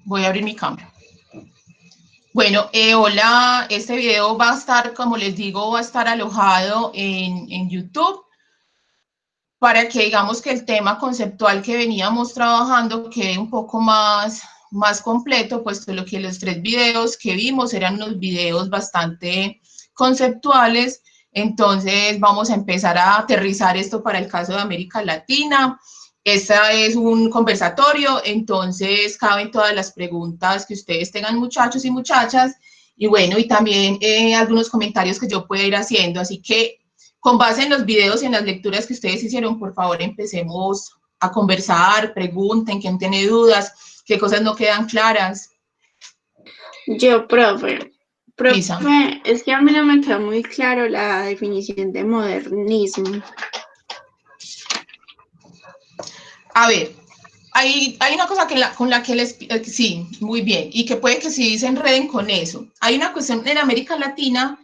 Voy a abrir mi cámara. Bueno, hola, este video va a estar, como les digo, va a estar alojado en YouTube para que digamos que el tema conceptual que veníamos trabajando quede un poco más completo, puesto lo que los 3 videos que vimos eran unos videos bastante conceptuales. Entonces vamos a empezar a aterrizar esto para el caso de América Latina. Esta es un conversatorio, entonces caben todas las preguntas que ustedes tengan, muchachos y muchachas, y bueno, y también algunos comentarios que yo pueda ir haciendo, así que con base en los videos y en las lecturas que ustedes hicieron, por favor, empecemos a conversar, pregunten, quién tiene dudas, qué cosas no quedan claras. Yo, profe, Lisa. es que a mí no me queda muy claro la definición de modernismo. A ver, hay una cosa con la que les... sí, muy bien, y que puede que sí se enreden con eso. Hay una cuestión en América Latina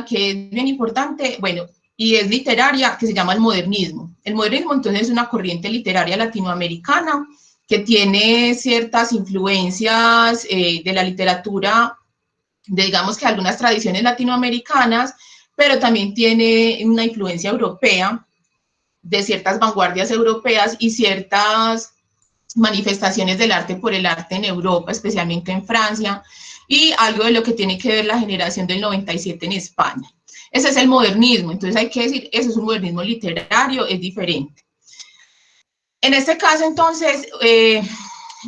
que es bien importante, bueno, y es literaria, que se llama el modernismo. El modernismo, entonces, es una corriente literaria latinoamericana que tiene ciertas influencias de la literatura, de, digamos que algunas tradiciones latinoamericanas, pero también tiene una influencia europea, de ciertas vanguardias europeas y ciertas manifestaciones del arte por el arte en Europa, especialmente en Francia, y algo de lo que tiene que ver la generación del 97 en España. Ese es el modernismo, entonces hay que decir, eso es un modernismo literario, es diferente. En este caso, entonces,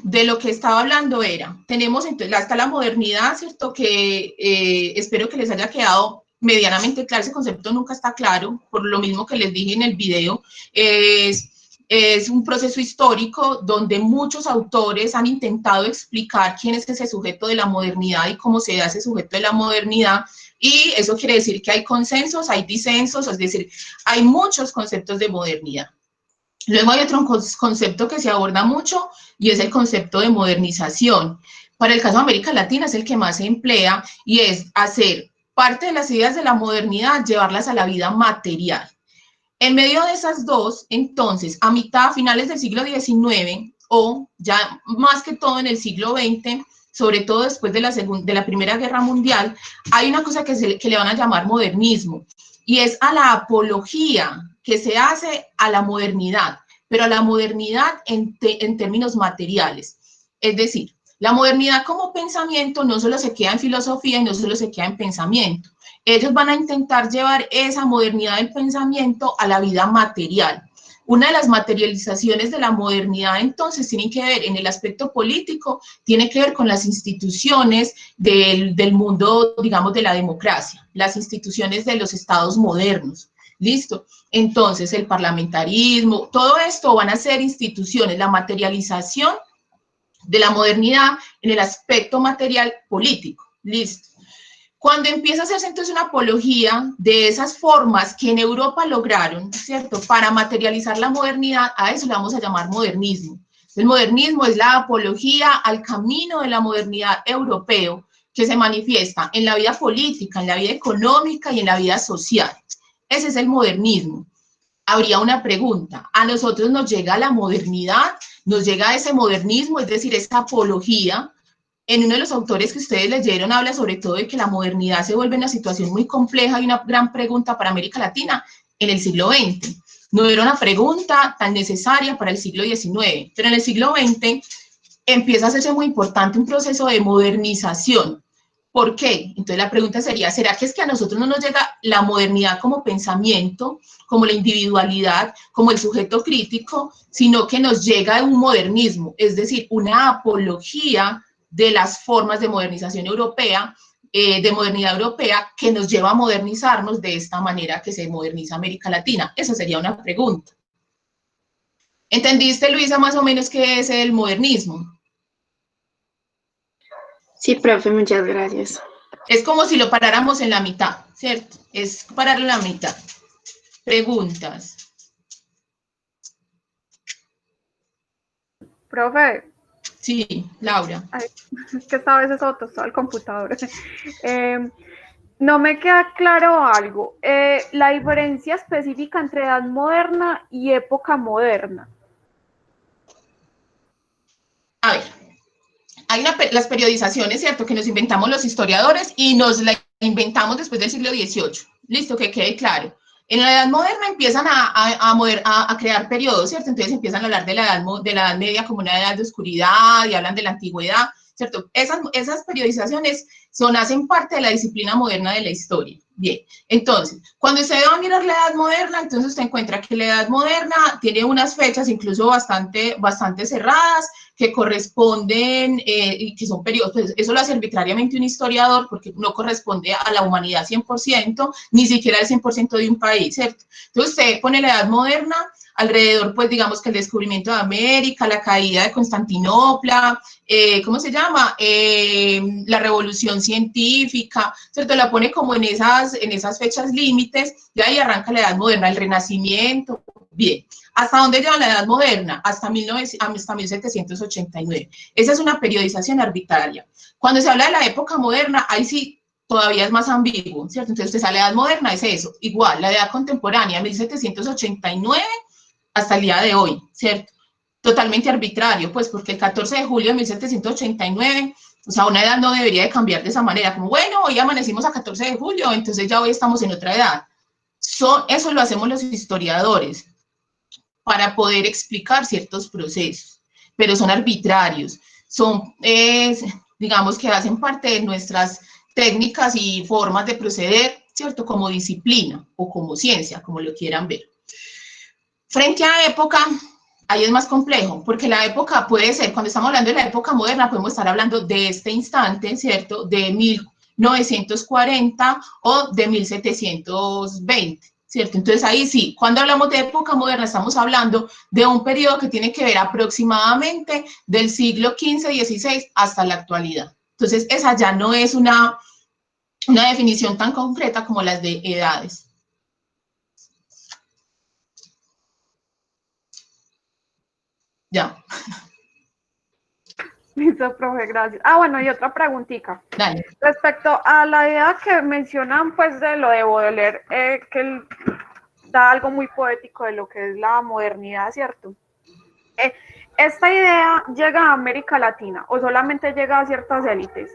de lo que estaba hablando era, tenemos entonces hasta la modernidad, ¿cierto? Que espero que les haya quedado medianamente claro, ese concepto nunca está claro, por lo mismo que les dije en el video, es un proceso histórico donde muchos autores han intentado explicar quién es ese sujeto de la modernidad y cómo se da ese sujeto de la modernidad, y eso quiere decir que hay consensos, hay disensos, es decir, hay muchos conceptos de modernidad. Luego hay otro concepto que se aborda mucho y es el concepto de modernización. Para el caso de América Latina es el que más se emplea y es hacer parte de las ideas de la modernidad, llevarlas a la vida material. En medio de esas dos, entonces, a finales del siglo XIX o ya más que todo en el siglo XX, sobre todo después de la Primera Guerra Mundial, hay una cosa que le van a llamar modernismo, y es a la apología que se hace a la modernidad, pero a la modernidad en términos materiales. Es decir, la modernidad como pensamiento no solo se queda en filosofía y no solo se queda en pensamiento. Ellos van a intentar llevar esa modernidad del pensamiento a la vida material. Una de las materializaciones de la modernidad, entonces, tiene que ver en el aspecto político, tiene que ver con las instituciones del mundo, digamos, de la democracia, las instituciones de los estados modernos. ¿Listo? Entonces, el parlamentarismo, todo esto van a ser instituciones, la materialización de la modernidad en el aspecto material político. ¿Listo? Cuando empieza a hacerse entonces una apología de esas formas que en Europa lograron, ¿cierto?, para materializar la modernidad, a eso le vamos a llamar modernismo. El modernismo es la apología al camino de la modernidad europeo que se manifiesta en la vida política, en la vida económica y en la vida social. Ese es el modernismo. Habría una pregunta, ¿a nosotros nos llega la modernidad? ¿Nos llega ese modernismo, es decir, esa apología? En uno de los autores que ustedes leyeron habla sobre todo de que la modernidad se vuelve una situación muy compleja y una gran pregunta para América Latina en el siglo XX. No era una pregunta tan necesaria para el siglo XIX, pero en el siglo XX empieza a hacerse muy importante un proceso de modernización. ¿Por qué? Entonces la pregunta sería, ¿será que es que a nosotros no nos llega la modernidad como pensamiento, como la individualidad, como el sujeto crítico, sino que nos llega un modernismo, es decir, una apología de las formas de modernización europea, de modernidad europea, que nos lleva a modernizarnos de esta manera que se moderniza América Latina? Esa sería una pregunta. ¿Entendiste, Luisa, más o menos qué es el modernismo? Sí, profe, muchas gracias. Es como si lo paráramos en la mitad, ¿cierto? Es pararlo en la mitad. Preguntas. Profe. Sí, Laura. Ay, es que esta vez es todo el computador. No me queda claro algo. La diferencia específica entre edad moderna y época moderna. A las periodizaciones, ¿cierto? Que nos inventamos los historiadores y nos la inventamos después del siglo XVIII. Listo, que quede claro. En la Edad Moderna empiezan a crear periodos, ¿cierto? Entonces empiezan a hablar de la Edad Media como una edad de oscuridad y hablan de la antigüedad, ¿cierto? Esas periodizaciones hacen parte de la disciplina moderna de la historia. Bien, entonces, cuando usted va a mirar la Edad Moderna, entonces usted encuentra que la Edad Moderna tiene unas fechas incluso bastante cerradas, que corresponden, y que son periodos, pues eso lo hace arbitrariamente un historiador, porque no corresponde a la humanidad 100%, ni siquiera al 100% de un país, ¿cierto? Entonces usted pone la Edad Moderna alrededor, pues digamos que el descubrimiento de América, la caída de Constantinopla, ¿cómo se llama? La revolución científica, ¿cierto? La pone como en esas fechas límites, y ahí arranca la Edad Moderna, el Renacimiento. Bien, ¿hasta dónde lleva la Edad Moderna? Hasta 1789. Esa es una periodización arbitraria. Cuando se habla de la época moderna, ahí sí todavía es más ambiguo, ¿cierto? Entonces usted sale a la Edad Moderna, es eso. Igual, la Edad Contemporánea, 1789 hasta el día de hoy, ¿cierto? Totalmente arbitrario, pues porque el 14 de julio de 1789, o sea, una edad no debería de cambiar de esa manera, como, bueno, hoy amanecimos a 14 de julio, entonces ya hoy estamos en otra edad. Eso lo hacemos los historiadores para poder explicar ciertos procesos, pero son arbitrarios, digamos que hacen parte de nuestras técnicas y formas de proceder, ¿cierto? Como disciplina o como ciencia, como lo quieran ver. Frente a época, ahí es más complejo, porque la época puede ser, cuando estamos hablando de la época moderna, podemos estar hablando de este instante, ¿cierto? De 1940 o de 1720, ¿cierto? Entonces ahí sí, cuando hablamos de época moderna, estamos hablando de un periodo que tiene que ver aproximadamente del siglo XV-XVI hasta la actualidad. Entonces esa ya no es una definición tan concreta como las de edades. Ya. Listo, profe, gracias. Ah, bueno, y otra preguntita. Dale. Respecto a la idea que mencionan, pues, de lo de Baudelaire, que él da algo muy poético de lo que es la modernidad, ¿cierto? ¿Esta idea llega a América Latina o solamente llega a ciertas élites?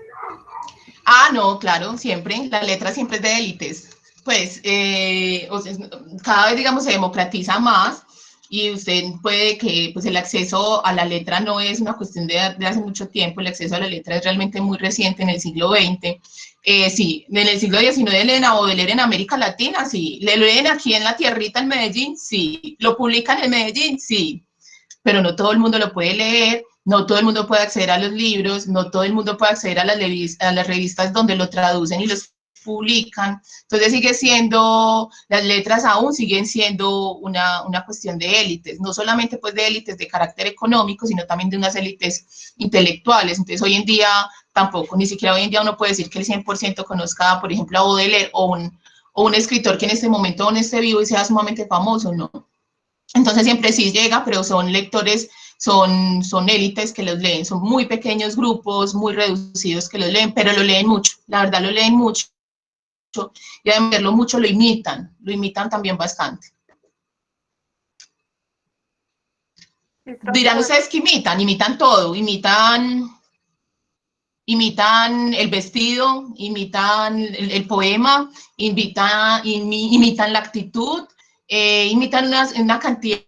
Ah, no, claro, siempre. La letra siempre es de élites. Pues, o sea, cada vez, digamos, se democratiza más, y usted puede que pues el acceso a la letra no es una cuestión de hace mucho tiempo, el acceso a la letra es realmente muy reciente, en el siglo XX. Sí, en el siglo XIX leen a Baudelaire en América Latina, sí. ¿Le leen aquí en la tierrita en Medellín? Sí. ¿Lo publican en Medellín? Sí. Pero no todo el mundo lo puede leer, no todo el mundo puede acceder a los libros, no todo el mundo puede acceder a las revistas donde lo traducen y los publican. Entonces sigue siendo, las letras aún siguen siendo una cuestión de élites, no solamente pues de élites de carácter económico, sino también de unas élites intelectuales. Entonces hoy en día tampoco, ni siquiera hoy en día uno puede decir que el 100% conozca, por ejemplo, a Baudelaire o un escritor que en este momento aún esté vivo y sea sumamente famoso, no. Entonces siempre sí llega, pero son lectores, son élites que los leen, son muy pequeños grupos, muy reducidos que los leen, pero lo leen mucho, la verdad lo leen mucho. Y además de verlo mucho lo imitan también bastante. Dirán ustedes que imitan todo, imitan el vestido, imitan el poema, imitan la actitud, imitan una cantidad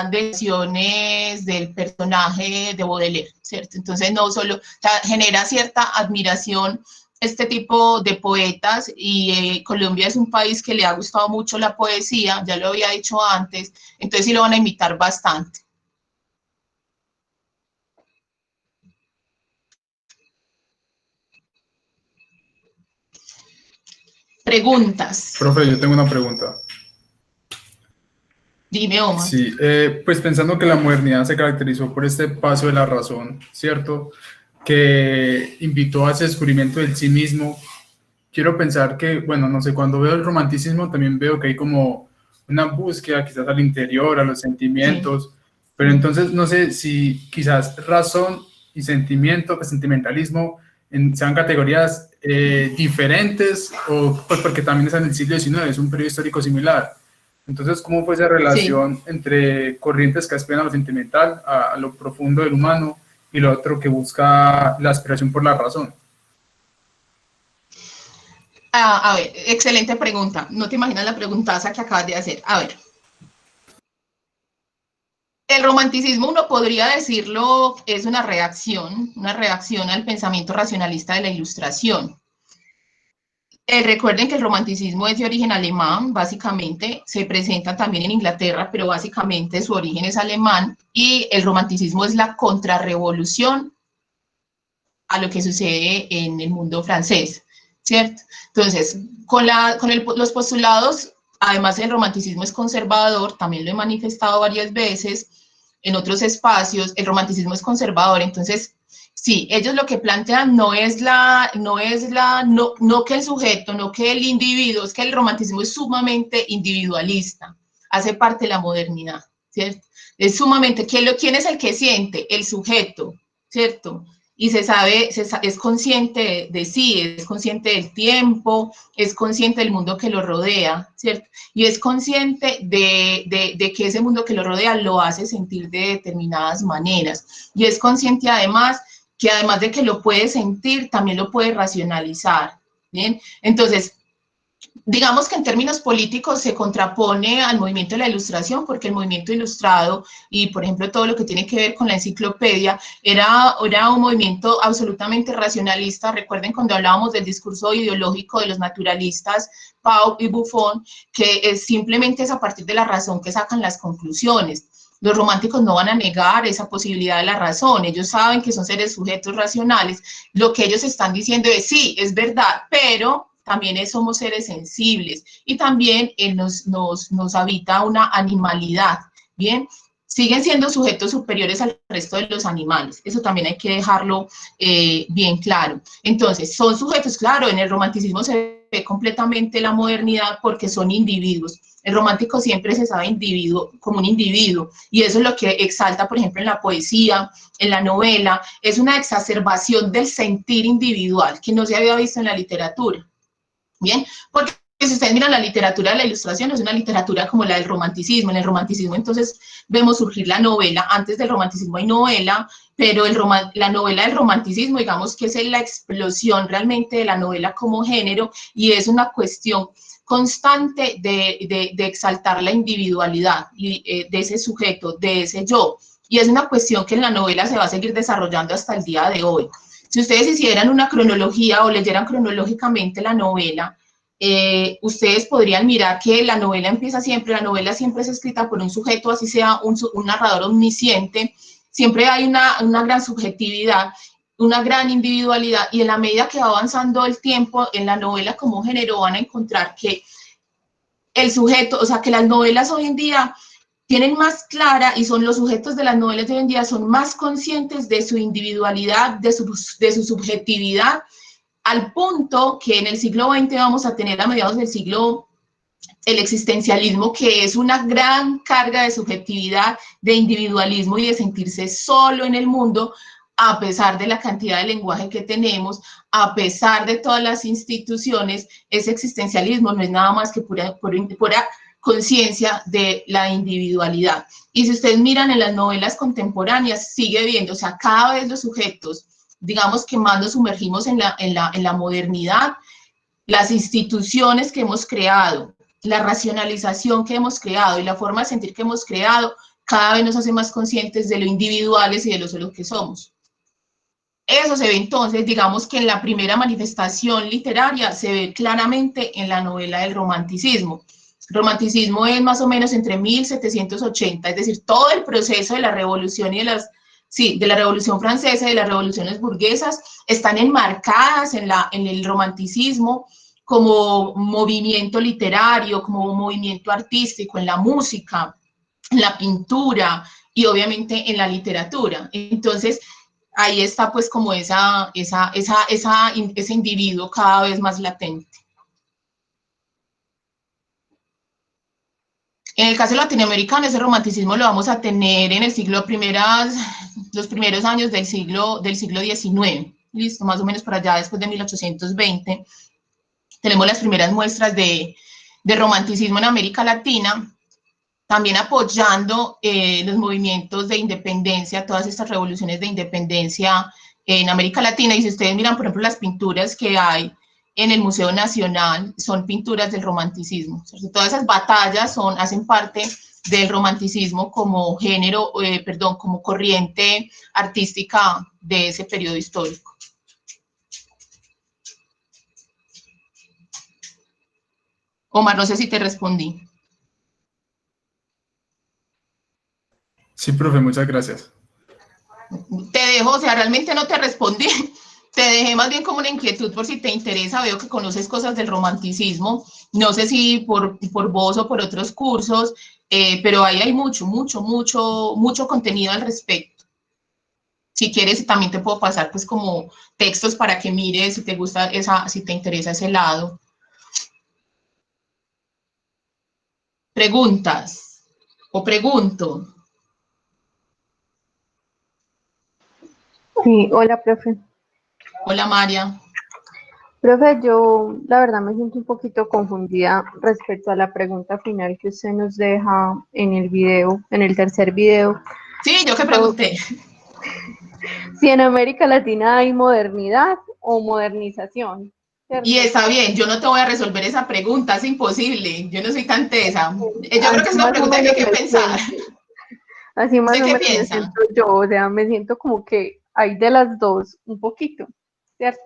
de acciones del personaje de Baudelaire, ¿cierto? Entonces no solo, o sea, genera cierta admiración este tipo de poetas, y Colombia es un país que le ha gustado mucho la poesía, ya lo había dicho antes, entonces sí lo van a imitar bastante. Preguntas. Profe, yo tengo una pregunta. Dime, Omar. Sí, pues pensando que la modernidad se caracterizó por este paso de la razón, ¿cierto? Que invitó a ese descubrimiento del sí mismo. Quiero pensar que, bueno, no sé, cuando veo el romanticismo también veo que hay como una búsqueda quizás al interior, a los sentimientos, sí. Pero entonces no sé si quizás razón y sentimiento, pues sentimentalismo, sean categorías diferentes, o pues porque también es en el siglo XIX, es un periodo histórico similar. Entonces, ¿cómo fue esa relación entre corrientes que aspiran a lo sentimental, a lo profundo del humano, y lo otro que busca la aspiración por la razón. A ver, excelente pregunta. No te imaginas la preguntaza que acabas de hacer. A ver. El romanticismo, uno podría decirlo, es una reacción al pensamiento racionalista de la Ilustración. Recuerden que el romanticismo es de origen alemán, básicamente, se presenta también en Inglaterra, pero básicamente su origen es alemán, y el romanticismo es la contrarrevolución a lo que sucede en el mundo francés, ¿cierto? Entonces, los postulados, además el romanticismo es conservador, también lo he manifestado varias veces en otros espacios, el romanticismo es conservador, entonces, sí, ellos lo que plantean no que el sujeto, no que el individuo, es que el romanticismo es sumamente individualista, hace parte de la modernidad, ¿cierto? Es sumamente, ¿quién es el que siente? El sujeto, ¿cierto? Y es consciente de sí, es consciente del tiempo, es consciente del mundo que lo rodea, ¿cierto? Y es consciente de que ese mundo que lo rodea lo hace sentir de determinadas maneras. Y es consciente además que además de que lo puede sentir, también lo puede racionalizar, ¿bien? Entonces, digamos que en términos políticos se contrapone al movimiento de la Ilustración, porque el movimiento ilustrado y, por ejemplo, todo lo que tiene que ver con la enciclopedia era un movimiento absolutamente racionalista. Recuerden cuando hablábamos del discurso ideológico de los naturalistas, Pau y Buffon, que simplemente es a partir de la razón que sacan las conclusiones. Los románticos no van a negar esa posibilidad de la razón, ellos saben que son seres sujetos racionales. Lo que ellos están diciendo es, sí, es verdad, pero también somos seres sensibles y también nos habita una animalidad, ¿bien? Siguen siendo sujetos superiores al resto de los animales, eso también hay que dejarlo bien claro. Entonces, son sujetos, claro, en el romanticismo se ve completamente la modernidad porque son individuos. El romántico siempre se sabe como un individuo, y eso es lo que exalta, por ejemplo, en la poesía, en la novela, es una exacerbación del sentir individual que no se había visto en la literatura. Bien, porque si ustedes miran la literatura de la Ilustración, no es una literatura como la del romanticismo. En el romanticismo, entonces, vemos surgir la novela. Antes del romanticismo hay novela, pero la novela del romanticismo, digamos que es la explosión realmente de la novela como género, y es una cuestión constante de exaltar la individualidad y, de ese sujeto, de ese yo. Y es una cuestión que en la novela se va a seguir desarrollando hasta el día de hoy. Si ustedes hicieran una cronología o leyeran cronológicamente la novela, ustedes podrían mirar que la novela siempre es escrita por un sujeto, así sea un narrador omnisciente, siempre hay una gran subjetividad, una gran individualidad, y en la medida que va avanzando el tiempo en la novela como género van a encontrar que el sujeto, o sea, que las novelas hoy en día tienen más clara, y son los sujetos de las novelas de hoy en día son más conscientes de su individualidad, de su subjetividad, al punto que en el siglo XX vamos a tener a mediados del siglo el existencialismo, que es una gran carga de subjetividad, de individualismo y de sentirse solo en el mundo, a pesar de la cantidad de lenguaje que tenemos, a pesar de todas las instituciones. Ese existencialismo no es nada más que pura conciencia de la individualidad. Y si ustedes miran en las novelas contemporáneas, sigue viendo, o sea, cada vez los sujetos, digamos que más nos sumergimos en la modernidad, las instituciones que hemos creado, la racionalización que hemos creado y la forma de sentir que hemos creado, cada vez nos hace más conscientes de lo individuales y de lo solo que somos. Eso se ve entonces, digamos que en la primera manifestación literaria se ve claramente en la novela del romanticismo. El romanticismo es más o menos entre 1780, es decir, todo el proceso de la revolución y de la revolución francesa y de las revoluciones burguesas están enmarcadas en el romanticismo como movimiento literario, como movimiento artístico, en la música, en la pintura y obviamente en la literatura. Entonces, ahí está pues como ese individuo cada vez más latente. En el caso latinoamericano, ese romanticismo lo vamos a tener en los primeros años del siglo XIX, listo, más o menos por allá después de 1820. Tenemos las primeras muestras de romanticismo en América Latina. también apoyando los movimientos de independencia, todas estas revoluciones de independencia en América Latina. Y si ustedes miran, por ejemplo, las pinturas que hay en el Museo Nacional, son pinturas del romanticismo, ¿cierto? Todas esas batallas hacen parte del romanticismo como género, como corriente artística de ese periodo histórico. Omar, no sé si te respondí. Sí, profe, muchas gracias. Te dejo, o sea, realmente no te respondí, te dejé más bien como una inquietud por si te interesa, veo que conoces cosas del romanticismo, no sé si por vos o por otros cursos, pero ahí hay mucho contenido al respecto. Si quieres, también te puedo pasar pues como textos para que mires si te gusta si te interesa ese lado. ¿Preguntas? ¿O pregunto? Sí, hola, profe. Hola, María. Profe, yo la verdad me siento un poquito confundida respecto a la pregunta final que usted nos deja en el video, en el tercer video. Sí, yo que pregunté. Si en América Latina hay modernidad o modernización, ¿cierto? Y está bien, yo no te voy a resolver esa pregunta, es imposible, yo no soy tan tesa. Yo creo que es una pregunta que hay que pensar. Así más ¿Usted o qué menos me piensa? siento yo, o sea, me siento como que hay de las dos un poquito, ¿cierto?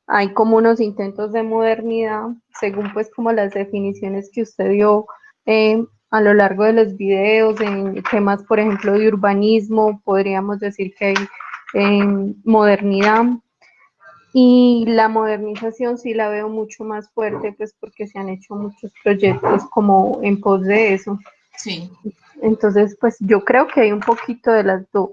Hay como unos intentos de modernidad, según pues como las definiciones que usted dio a lo largo de los videos, en temas, por ejemplo, de urbanismo, podríamos decir que hay modernidad. Y la modernización sí la veo mucho más fuerte, pues porque se han hecho muchos proyectos como en pos de eso. Sí. Entonces, pues yo creo que hay un poquito de las dos.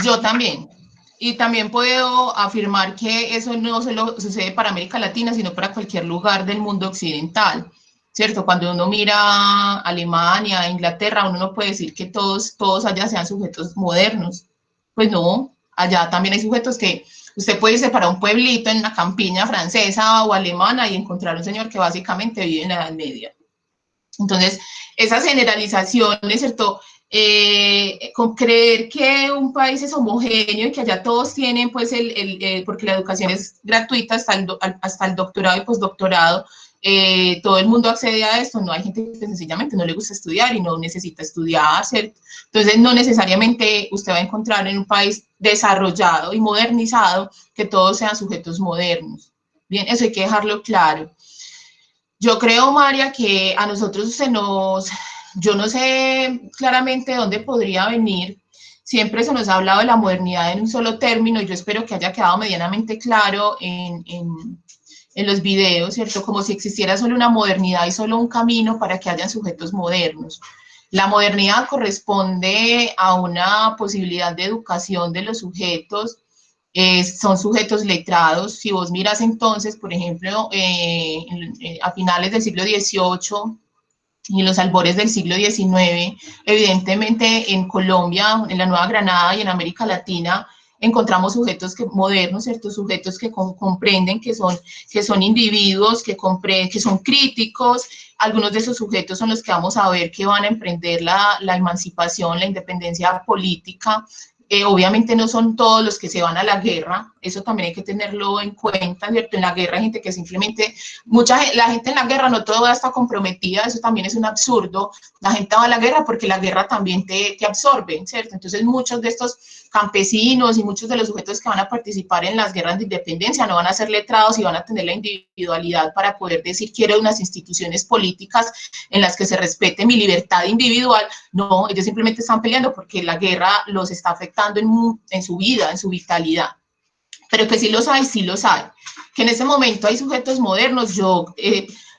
Yo también. Y también puedo afirmar que eso no solo sucede para América Latina, sino para cualquier lugar del mundo occidental, ¿cierto? Cuando uno mira Alemania, Inglaterra, uno no puede decir que todos allá sean sujetos modernos. Pues no, allá también hay sujetos que usted puede irse para un pueblito en una campiña francesa o alemana y encontrar un señor que básicamente vive en la Edad Media. Entonces, esas generalizaciones, ¿cierto? Con creer que un país es homogéneo y que allá todos tienen, pues, porque la educación es gratuita hasta el doctorado y postdoctorado, todo el mundo accede a esto, no hay gente que sencillamente no le gusta estudiar y no necesita estudiar, ¿cierto? Entonces, no necesariamente usted va a encontrar en un país desarrollado y modernizado que todos sean sujetos modernos. Bien, eso hay que dejarlo claro. Yo creo, María, que a nosotros yo no sé claramente de dónde podría venir, siempre se nos ha hablado de la modernidad en un solo término y yo espero que haya quedado medianamente claro en los videos, ¿cierto? Como si existiera solo una modernidad y solo un camino para que hayan sujetos modernos. La modernidad corresponde a una posibilidad de educación de los sujetos, son sujetos letrados. Si vos miras entonces, por ejemplo, a finales del siglo XVIII y en los albores del siglo XIX, evidentemente en Colombia, en la Nueva Granada y en América Latina, encontramos sujetos modernos, ¿cierto? Sujetos que comprenden que son individuos, que son críticos. Algunos de esos sujetos son los que vamos a ver que van a emprender la emancipación, la independencia política. Obviamente no son todos los que se van a la guerra, eso también hay que tenerlo en cuenta, ¿cierto? En la guerra hay gente que simplemente, la gente en la guerra no toda está comprometida, eso también es un absurdo, la gente va a la guerra porque la guerra también te absorbe, ¿cierto? Entonces muchos de estos campesinos y muchos de los sujetos que van a participar en las guerras de independencia no van a ser letrados y van a tener la individualidad para poder decir quiero unas instituciones políticas en las que se respete mi libertad individual. No, ellos simplemente están peleando porque la guerra los está afectando en su vida, en su vitalidad. Pero que sí los hay, que en ese momento hay sujetos modernos, yo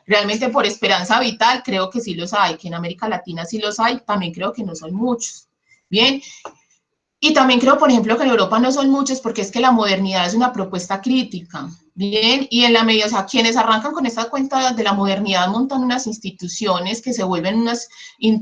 realmente por esperanza vital creo que sí los hay, que en América Latina sí los hay, también creo que no son muchos. Bien, y también creo, por ejemplo, que en Europa no son muchos porque es que la modernidad es una propuesta crítica, ¿bien? Y en la medida, o sea, quienes arrancan con esta cuenta de la modernidad montan unas instituciones que se vuelven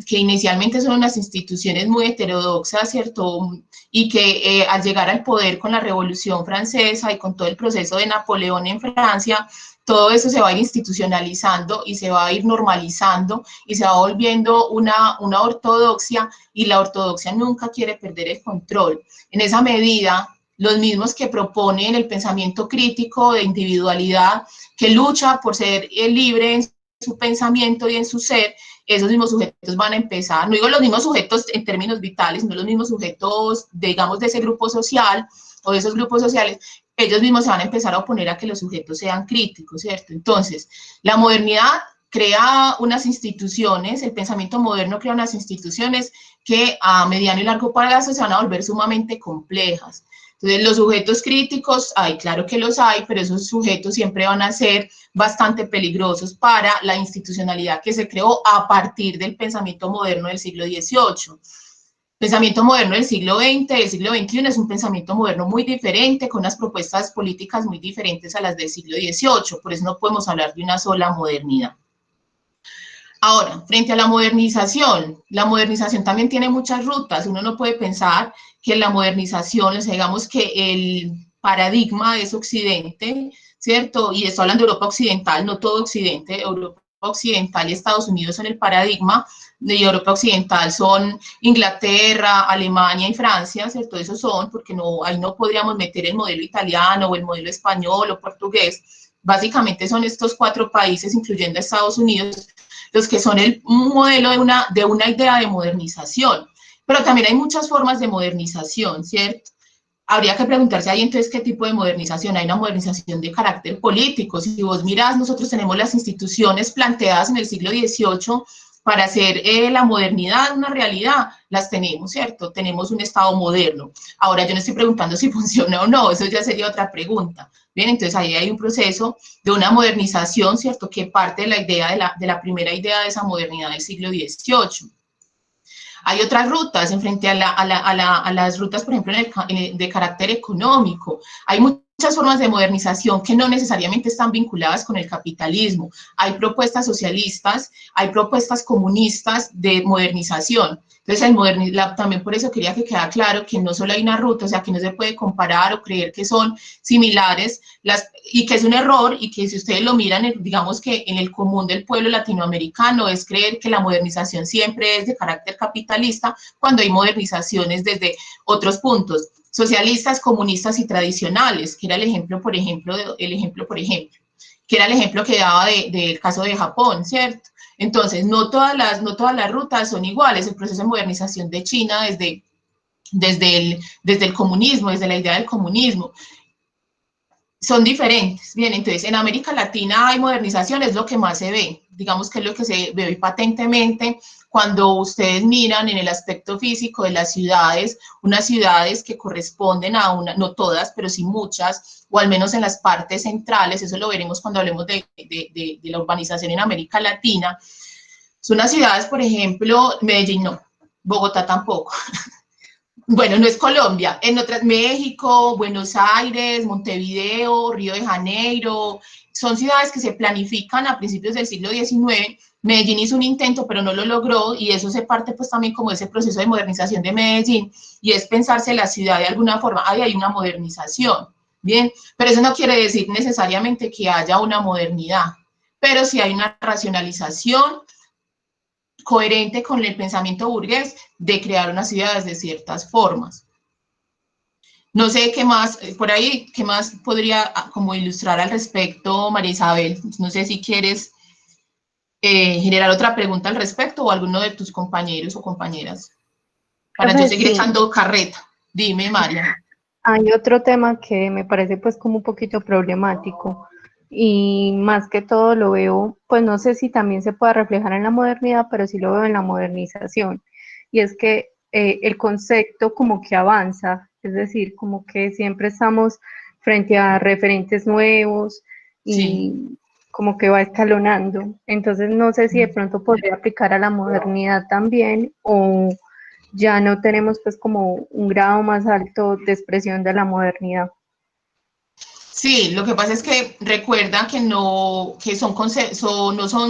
que inicialmente son unas instituciones muy heterodoxas, ¿cierto? Y que al llegar al poder con la Revolución Francesa y con todo el proceso de Napoleón en Francia, todo eso se va a ir institucionalizando y se va a ir normalizando y se va volviendo una ortodoxia, y la ortodoxia nunca quiere perder el control. En esa medida, los mismos que proponen el pensamiento crítico de individualidad, que lucha por ser libre en su pensamiento y en su ser, esos mismos sujetos van a empezar, no digo los mismos sujetos en términos vitales, sino los mismos sujetos, digamos, de ese grupo social o de esos grupos sociales, ellos mismos se van a empezar a oponer a que los sujetos sean críticos, ¿cierto? Entonces, la modernidad crea unas instituciones, el pensamiento moderno crea unas instituciones que a mediano y largo plazo se van a volver sumamente complejas. Entonces, los sujetos críticos, claro que los hay, pero esos sujetos siempre van a ser bastante peligrosos para la institucionalidad que se creó a partir del pensamiento moderno del siglo XVIII. Pensamiento moderno del siglo XX, del siglo XXI, es un pensamiento moderno muy diferente, con unas propuestas políticas muy diferentes a las del siglo XVIII, por eso no podemos hablar de una sola modernidad. Ahora, frente a la modernización también tiene muchas rutas. Uno no puede pensar que la modernización, o sea, digamos que el paradigma es Occidente, ¿cierto? Y estoy hablando de Europa Occidental, no todo Occidente, Europa Occidental y Estados Unidos son el paradigma, de Europa Occidental son Inglaterra, Alemania y Francia, ¿cierto? Esos son, porque no, ahí no podríamos meter el modelo italiano o el modelo español o portugués. Básicamente son estos 4 países, incluyendo a Estados Unidos, los que son un modelo de una idea de modernización. Pero también hay muchas formas de modernización, ¿cierto? Habría que preguntarse ahí entonces qué tipo de modernización. Hay una modernización de carácter político. Si vos mirás, nosotros tenemos las instituciones planteadas en el siglo XVIII para hacer la modernidad una realidad, las tenemos, ¿cierto? Tenemos un Estado moderno. Ahora yo no estoy preguntando si funciona o no, eso ya sería otra pregunta. Bien, entonces ahí hay un proceso de una modernización, ¿cierto? Que parte de la idea de la primera idea de esa modernidad del siglo XVIII. Hay otras rutas en frente a las rutas, por ejemplo, de carácter económico. Hay muchas formas de modernización que no necesariamente están vinculadas con el capitalismo. Hay propuestas socialistas, hay propuestas comunistas de modernización. Entonces, también por eso quería que quedara claro que no solo hay una ruta, o sea, que no se puede comparar o creer que son similares, y que es un error, y que si ustedes lo miran, digamos que en el común del pueblo latinoamericano es creer que la modernización siempre es de carácter capitalista, cuando hay modernizaciones desde otros puntos, socialistas, comunistas y tradicionales, que era el ejemplo, por ejemplo, que era el ejemplo que daba del caso de Japón, ¿cierto? Entonces, no todas las rutas son iguales. El proceso de modernización de China desde el comunismo, desde la idea del comunismo, son diferentes. Bien, entonces, en América Latina hay modernización, es lo que más se ve. Digamos que es lo que se ve patentemente cuando ustedes miran en el aspecto físico de las ciudades, unas ciudades que corresponden a no todas, pero sí muchas, o al menos en las partes centrales, eso lo veremos cuando hablemos de la urbanización en América Latina. Son unas ciudades, por ejemplo, Medellín no, Bogotá tampoco. Bueno, no es Colombia, en otras, México, Buenos Aires, Montevideo, Río de Janeiro, son ciudades que se planifican a principios del siglo XIX. Medellín hizo un intento, pero no lo logró, y eso se parte pues también como ese proceso de modernización de Medellín, y es pensarse la ciudad de alguna forma, ahí hay una modernización, bien, pero eso no quiere decir necesariamente que haya una modernidad, pero sí hay una racionalización coherente con el pensamiento burgués de crear unas ciudades de ciertas formas. No sé qué más, por ahí, qué más podría como ilustrar al respecto, María Isabel. No sé si quieres generar otra pregunta al respecto, o alguno de tus compañeros o compañeras, para yo seguir echando carreta. Dime, María. Hay otro tema que me parece pues como un poquito problemático, y más que todo lo veo, pues no sé si también se puede reflejar en la modernidad, pero sí lo veo en la modernización, y es que el concepto como que avanza, es decir, como que siempre estamos frente a referentes nuevos y sí, como que va escalonando. Entonces no sé si de pronto podría aplicar a la modernidad también, o ya no tenemos pues como un grado más alto de expresión de la modernidad. Sí, lo que pasa es que recuerda que no son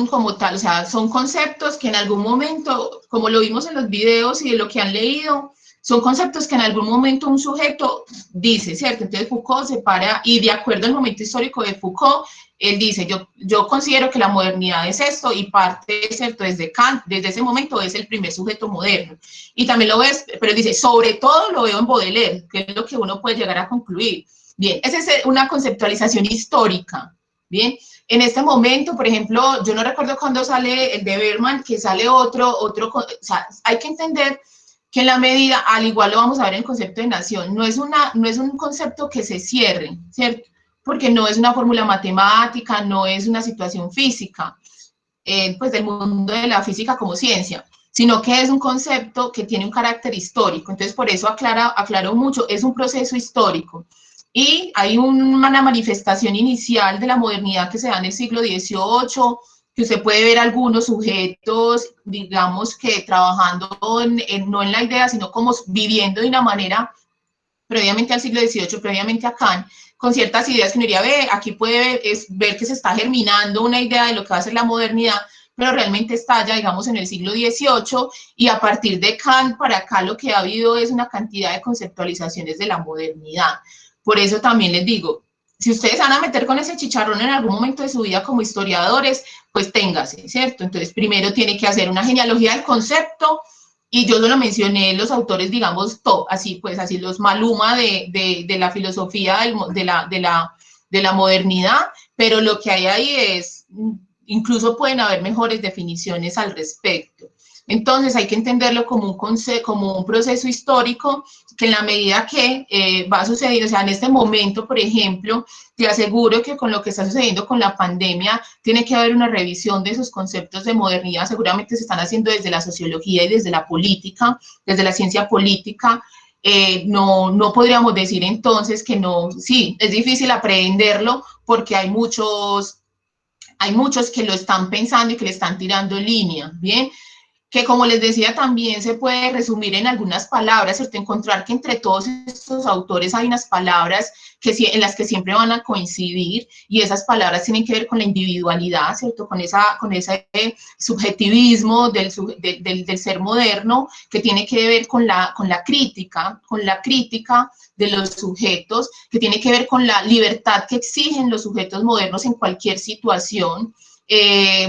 como tal, o sea, son conceptos que en algún momento, como lo vimos en los videos y de lo que han leído, son conceptos que en algún momento un sujeto dice, ¿cierto? Entonces Foucault se para, y de acuerdo al momento histórico de Foucault, él dice, yo considero que la modernidad es esto, y parte, ¿cierto? Desde Kant, desde ese momento es el primer sujeto moderno. Y también lo ves, pero dice, sobre todo lo veo en Baudelaire, que es lo que uno puede llegar a concluir. Bien, esa es una conceptualización histórica, ¿bien? En este momento, por ejemplo, yo no recuerdo cuándo sale el de Berman, que sale otro, o sea, hay que entender que en la medida, al igual lo vamos a ver en el concepto de nación, no es un concepto que se cierre, ¿cierto? Porque no es una fórmula matemática, no es una situación física, pues del mundo de la física como ciencia, sino que es un concepto que tiene un carácter histórico. Entonces, por eso aclaro mucho, es un proceso histórico. Y hay una manifestación inicial de la modernidad que se da en el siglo XVIII, que usted puede ver algunos sujetos, digamos que trabajando no en la idea, sino como viviendo de una manera previamente al siglo XVIII, previamente a Kant, con ciertas ideas que uno diría, aquí puede ver que se está germinando una idea de lo que va a ser la modernidad, pero realmente está ya, digamos, en el siglo XVIII, y a partir de Kant para acá lo que ha habido es una cantidad de conceptualizaciones de la modernidad. Por eso también les digo, si ustedes van a meter con ese chicharrón en algún momento de su vida como historiadores, pues téngase, ¿cierto? Entonces, primero tiene que hacer una genealogía del concepto, y yo solo mencioné los autores, digamos, top, así pues, así los Maluma de la filosofía de la modernidad, pero lo que hay ahí es, incluso pueden haber mejores definiciones al respecto. Entonces hay que entenderlo como un proceso histórico que en la medida que va sucediendo, o sea, en este momento, por ejemplo, te aseguro que con lo que está sucediendo con la pandemia, tiene que haber una revisión de esos conceptos de modernidad, seguramente se están haciendo desde la sociología y desde la política, desde la ciencia política. No podríamos decir entonces que no, sí, es difícil aprenderlo porque hay muchos que lo están pensando y que le están tirando línea, ¿bien? Que como les decía también se puede resumir en algunas palabras, ¿cierto? Encontrar que entre todos estos autores hay unas palabras en las que siempre van a coincidir, y esas palabras tienen que ver con la individualidad, ¿cierto? Con ese subjetivismo del ser moderno, que tiene que ver con la crítica de los sujetos, que tiene que ver con la libertad que exigen los sujetos modernos en cualquier situación.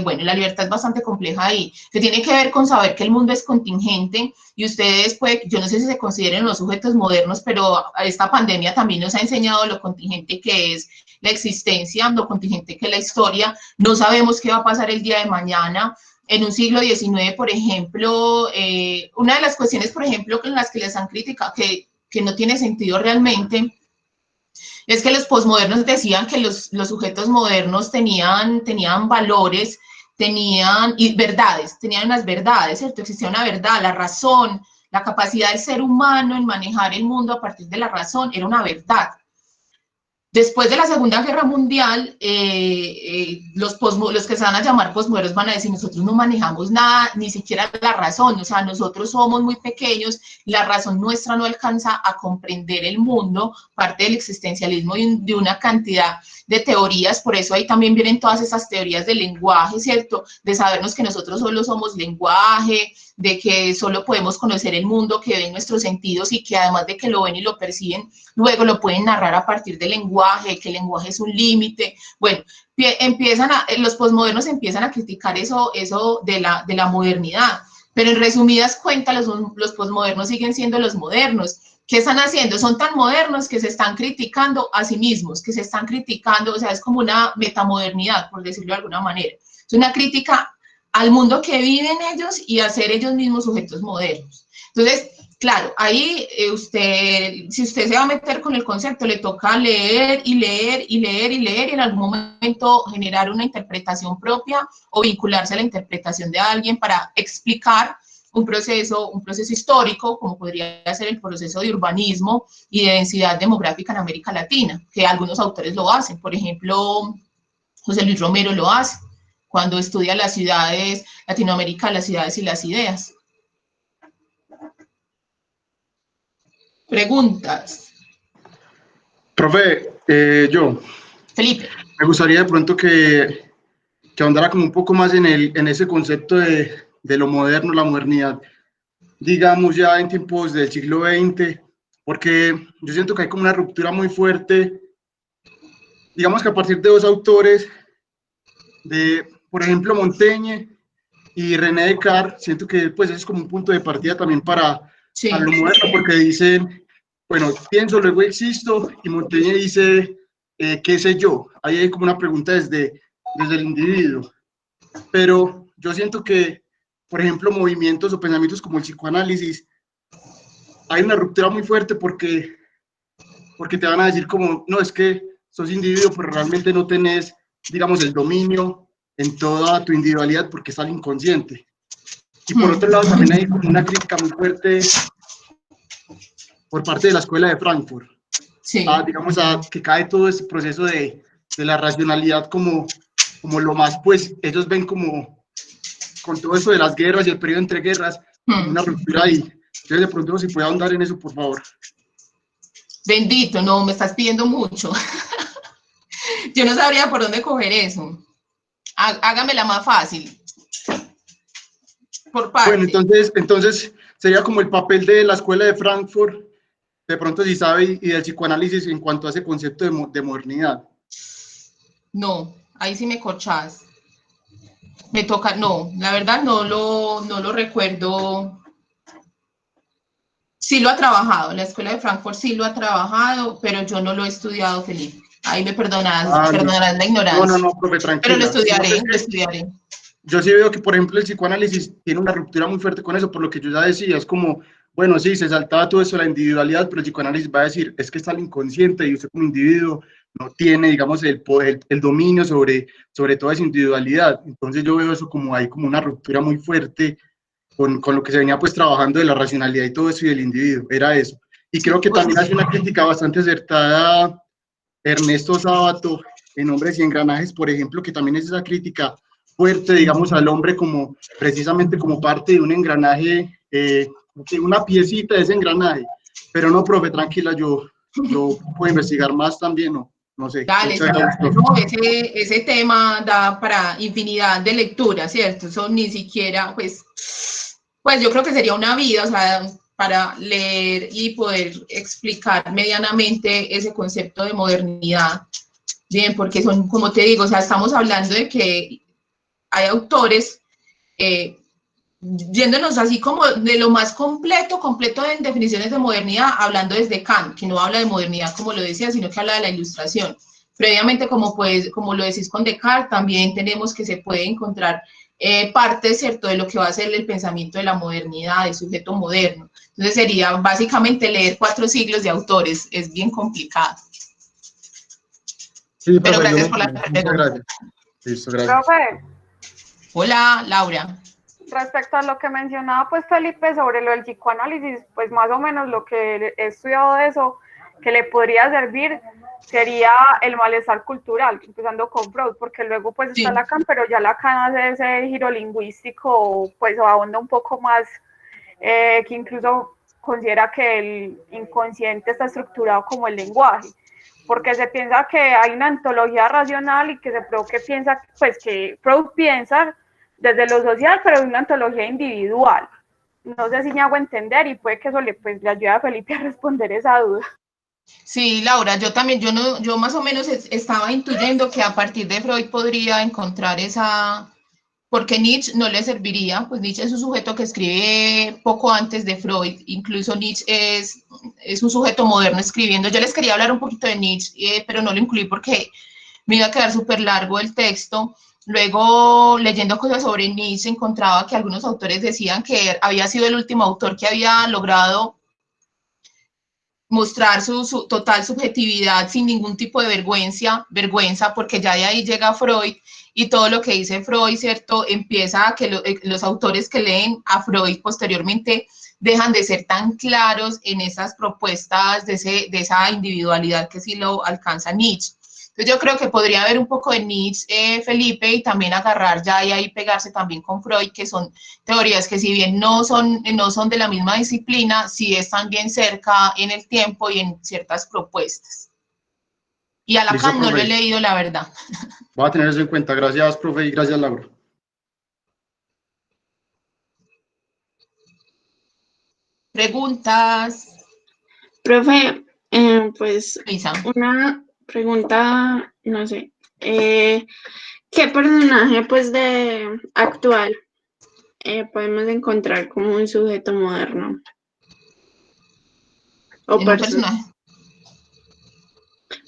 Bueno, la libertad es bastante compleja ahí, que tiene que ver con saber que el mundo es contingente, y ustedes yo no sé si se consideren los sujetos modernos, pero esta pandemia también nos ha enseñado lo contingente que es la existencia, lo contingente que es la historia. No sabemos qué va a pasar el día de mañana. En un siglo XIX, por ejemplo, una de las cuestiones, por ejemplo, en las que les han criticado, que no tiene sentido realmente, es que los posmodernos decían que los sujetos modernos tenían valores, tenían unas verdades, ¿cierto? Existía una verdad, la razón, la capacidad del ser humano en manejar el mundo a partir de la razón, era una verdad. Después de la Segunda Guerra Mundial, los que se van a llamar posmodernos van a decir, nosotros no manejamos nada, ni siquiera la razón, o sea, nosotros somos muy pequeños, la razón nuestra no alcanza a comprender el mundo, parte del existencialismo y de una cantidad de teorías. Por eso ahí también vienen todas esas teorías del lenguaje, ¿cierto? De sabernos que nosotros solo somos lenguaje, de que solo podemos conocer el mundo que ven nuestros sentidos, y que además de que lo ven y lo perciben, luego lo pueden narrar a partir del lenguaje, que el lenguaje es un límite. Bueno, los posmodernos empiezan a criticar eso de la modernidad, pero en resumidas cuentas los posmodernos siguen siendo los modernos. ¿Qué están haciendo? Son tan modernos que se están criticando a sí mismos, que se están criticando, o sea, es como una metamodernidad, por decirlo de alguna manera. Es una crítica al mundo que viven ellos y a ser ellos mismos sujetos modernos. Entonces, claro, ahí si usted se va a meter con el concepto, le toca leer y leer y leer y leer, y en algún momento generar una interpretación propia o vincularse a la interpretación de alguien para explicar un proceso histórico, como podría ser el proceso de urbanismo y de densidad demográfica en América Latina, que algunos autores lo hacen. Por ejemplo, José Luis Romero lo hace cuando estudia las ciudades, Latinoamérica, las ciudades y las ideas. Preguntas. Profe, Felipe. Me gustaría de pronto que ahondara como un poco más en ese concepto de lo moderno, la modernidad. digamos, ya en tiempos del siglo XX, porque yo siento que hay como una ruptura muy fuerte, digamos que a partir de dos autores, por ejemplo, Montaigne y René Descartes, siento que pues es como un punto de partida también para lo moderno, porque dicen, bueno, pienso, luego existo, y Montaigne dice, ¿qué sé yo? Ahí hay como una pregunta desde el individuo. Pero yo siento que, por ejemplo, movimientos o pensamientos como el psicoanálisis, hay una ruptura muy fuerte porque te van a decir como, no, es que sos individuo, pero realmente no tenés, digamos, el dominio en toda tu individualidad porque está el inconsciente. Y por otro lado, también hay como una crítica muy fuerte por parte de la escuela de Frankfurt, digamos, que cae todo este proceso de la racionalidad como lo más, pues ellos ven como, con todo eso de las guerras y el periodo entre guerras, una ruptura ahí. Entonces, de pronto, si puede ahondar en eso, por favor. Bendito, no, me estás pidiendo mucho. Yo no sabría por dónde coger eso. Hágamela más fácil. Por parte. Bueno, entonces sería como el papel de la escuela de Frankfurt, de pronto si sabe, y del psicoanálisis en cuanto a ese concepto de modernidad. No, ahí sí me corchás. Me toca, no, la verdad no lo recuerdo. Sí lo ha trabajado, la escuela de Frankfurt sí lo ha trabajado, pero yo no lo he estudiado, Felipe. Ahí me perdonarás la ignorancia. No, profe, tranquila. Pero lo estudiaré. Yo sí veo que, por ejemplo, el psicoanálisis tiene una ruptura muy fuerte con eso, por lo que yo ya decía, es como, bueno, sí, se saltaba todo eso, la individualidad, pero el psicoanálisis va a decir, es que está el inconsciente y usted como individuo no tiene, digamos, el poder, el dominio sobre toda esa individualidad. Entonces yo veo eso como hay como una ruptura muy fuerte con lo que se venía pues trabajando de la racionalidad y todo eso y del individuo, era eso. Y creo que también hace una crítica bastante acertada Ernesto Sábato en Hombres y Engranajes, por ejemplo, que también es esa crítica fuerte, digamos, al hombre como precisamente como parte de un engranaje, una piecita de ese engranaje. Pero no, profe, tranquila, yo puedo investigar más también, no sé. Dale, no, ese tema da para infinidad de lecturas, ¿cierto? Eso ni siquiera, pues yo creo que sería una vida, o sea, para leer y poder explicar medianamente ese concepto de modernidad. Bien, porque son, como te digo, o sea, estamos hablando de que hay autores, yéndonos así como de lo más completo en definiciones de modernidad, hablando desde Kant, que no habla de modernidad como lo decía, sino que habla de la Ilustración. Previamente, como lo decís con Descartes, también tenemos que se puede encontrar parte, ¿cierto?, de lo que va a ser el pensamiento de la modernidad, del sujeto moderno. Entonces sería básicamente leer 4 siglos de autores, es bien complicado. Sí, pero profe, gracias por la pregunta. Gracias. Listo, gracias. Profe, hola, Laura. Respecto a lo que mencionaba pues Felipe sobre lo del psicoanálisis, pues más o menos lo que he estudiado de eso, que le podría servir sería el malestar cultural, empezando con Freud, porque luego pues está Lacan, pero ya Lacan hace ese giro lingüístico, pues ahonda un poco más, que incluso considera que el inconsciente está estructurado como el lenguaje, porque se piensa que hay una ontología racional y que piensa, pues que Freud piensa desde lo social, pero de una ontología individual. No sé si me hago entender y puede que eso le ayude a Felipe a responder esa duda. Sí, Laura, yo más o menos estaba intuyendo que a partir de Freud podría encontrar esa, porque Nietzsche no le serviría, pues Nietzsche es un sujeto que escribe poco antes de Freud, incluso Nietzsche es un sujeto moderno escribiendo. Yo les quería hablar un poquito de Nietzsche, pero no lo incluí porque me iba a quedar súper largo el texto. Luego, leyendo cosas sobre Nietzsche, encontraba que algunos autores decían que había sido el último autor que había logrado mostrar su total subjetividad sin ningún tipo de vergüenza, porque ya de ahí llega Freud y todo lo que dice Freud, ¿cierto? Empieza a que los autores que leen a Freud posteriormente dejan de ser tan claros en esas propuestas de esa individualidad que sí lo alcanza Nietzsche. Entonces yo creo que podría haber un poco de Nietzsche, Felipe, y también agarrar ya y ahí pegarse también con Freud, que son teorías que si bien no son de la misma disciplina, sí están bien cerca en el tiempo y en ciertas propuestas. Y a Lacan no lo he leído, la verdad. Voy a tener eso en cuenta. Gracias, profe, y gracias, Laura. Preguntas, Profe, pues Luisa. una pregunta, no sé, ¿qué personaje pues de actual podemos encontrar como un sujeto moderno? O En un personaje.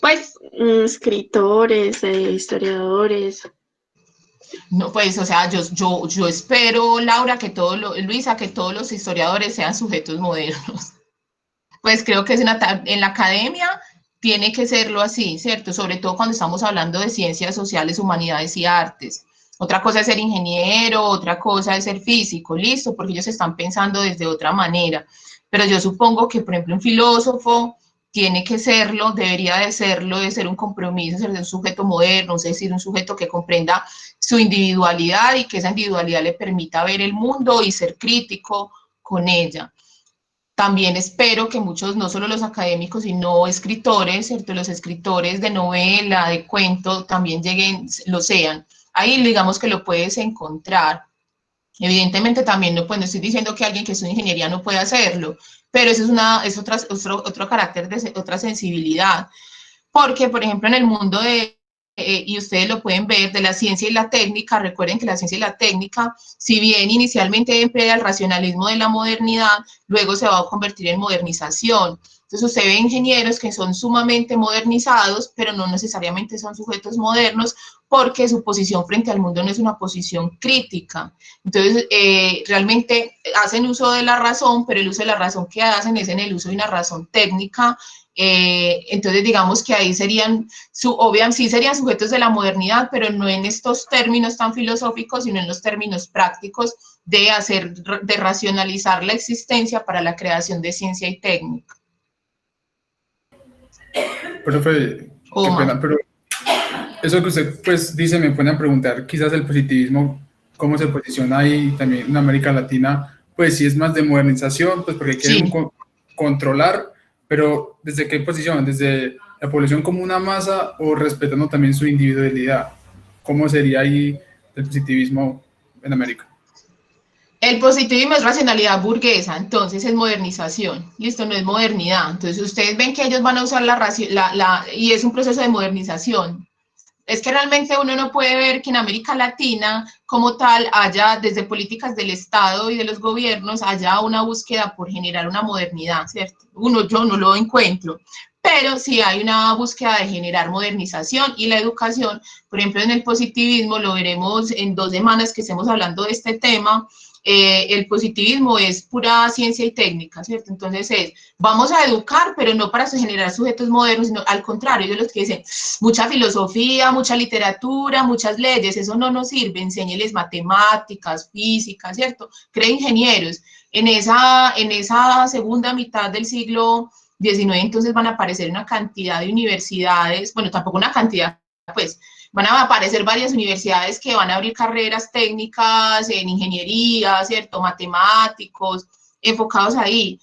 pues escritores, historiadores. No, pues, o sea, yo espero, Laura, Luisa, que todos los historiadores sean sujetos modernos. Pues creo que en la academia tiene que serlo así, ¿cierto? Sobre todo cuando estamos hablando de ciencias sociales, humanidades y artes. Otra cosa es ser ingeniero, otra cosa es ser físico, listo, porque ellos están pensando desde otra manera. Pero yo supongo que, por ejemplo, un filósofo tiene que serlo, debería de serlo, de ser un compromiso, ser un sujeto moderno, es decir, un sujeto que comprenda su individualidad y que esa individualidad le permita ver el mundo y ser crítico con ella. También espero que muchos, no solo los académicos, sino escritores, ¿cierto? Los escritores de novela, de cuento, también lo sean. Ahí digamos que lo puedes encontrar. Evidentemente también no, pues no estoy diciendo que alguien que estudia ingeniería no pueda hacerlo, pero eso es otro carácter, otra sensibilidad. Porque, por ejemplo, en el mundo y ustedes lo pueden ver, de la ciencia y la técnica, recuerden que la ciencia y la técnica, si bien inicialmente emplea el racionalismo de la modernidad, luego se va a convertir en modernización. Entonces usted ve ingenieros que son sumamente modernizados, pero no necesariamente son sujetos modernos, porque su posición frente al mundo no es una posición crítica. Entonces, realmente hacen uso de la razón, pero el uso de la razón que hacen es en el uso de una razón técnica. Entonces, digamos que ahí serían sí serían sujetos de la modernidad, pero no en estos términos tan filosóficos, sino en los términos prácticos de racionalizar la existencia para la creación de ciencia y técnica. Profe, qué pena, pero eso que usted pues dice me pone a preguntar, quizás el positivismo, cómo se posiciona ahí también en América Latina, pues si es más de modernización, pues porque quieren Sí. controlar, pero ¿desde qué posición? ¿Desde la población como una masa o respetando también su individualidad? ¿Cómo sería ahí el positivismo en América? El positivismo es racionalidad burguesa, entonces es modernización, listo, no es modernidad. Entonces ustedes ven que ellos van a usar y es un proceso de modernización. Es que realmente uno no puede ver que en América Latina, como tal, haya desde políticas del Estado y de los gobiernos, haya una búsqueda por generar una modernidad, ¿cierto? Yo no lo encuentro, pero sí hay una búsqueda de generar modernización y la educación, por ejemplo, en el positivismo, lo veremos en 2 semanas que estemos hablando de este tema. El positivismo es pura ciencia y técnica, ¿cierto? Entonces vamos a educar, pero no para generar sujetos modernos, sino al contrario, ellos los que dicen, mucha filosofía, mucha literatura, muchas leyes, eso no nos sirve, enséñeles matemáticas, física, ¿cierto? Creen ingenieros. En esa segunda mitad del siglo XIX, entonces van a aparecer una cantidad de universidades, bueno, tampoco una cantidad, pues, van a aparecer varias universidades que van a abrir carreras técnicas en ingeniería, ¿cierto? Matemáticos, enfocados ahí.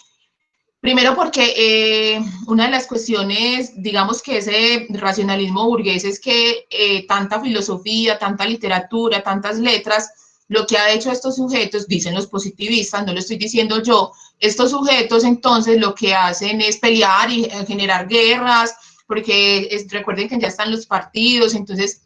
Primero porque una de las cuestiones, digamos que ese racionalismo burgués es que tanta filosofía, tanta literatura, tantas letras, lo que ha hecho a estos sujetos, dicen los positivistas, no lo estoy diciendo yo, estos sujetos entonces lo que hacen es pelear y generar guerras, porque recuerden que ya están los partidos, entonces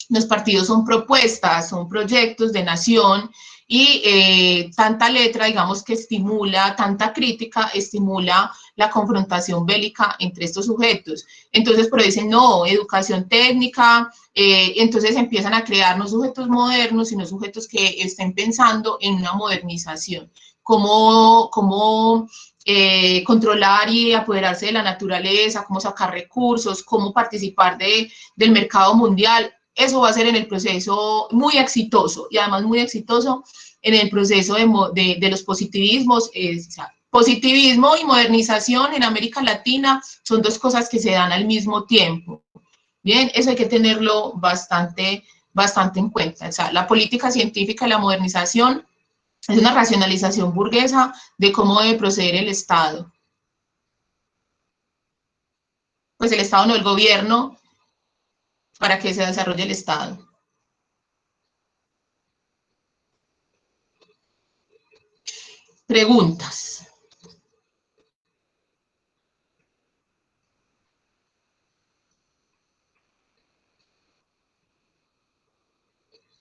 los partidos son propuestas, son proyectos de nación y tanta letra, digamos, que estimula, tanta crítica, estimula la confrontación bélica entre estos sujetos. Entonces, pero dicen, no, educación técnica, entonces empiezan a crear no sujetos modernos, sino sujetos que estén pensando en una modernización. Cómo controlar y apoderarse de la naturaleza, cómo sacar recursos, cómo participar del mercado mundial. Eso va a ser en el proceso muy exitoso y además muy exitoso en el proceso de los positivismos. Positivismo y modernización en América Latina son 2 cosas que se dan al mismo tiempo. Bien, eso hay que tenerlo bastante en cuenta. O sea, la política científica y la modernización es una racionalización burguesa de cómo debe proceder el Estado. Pues el Estado no, el gobierno, para que se desarrolle el Estado. Preguntas.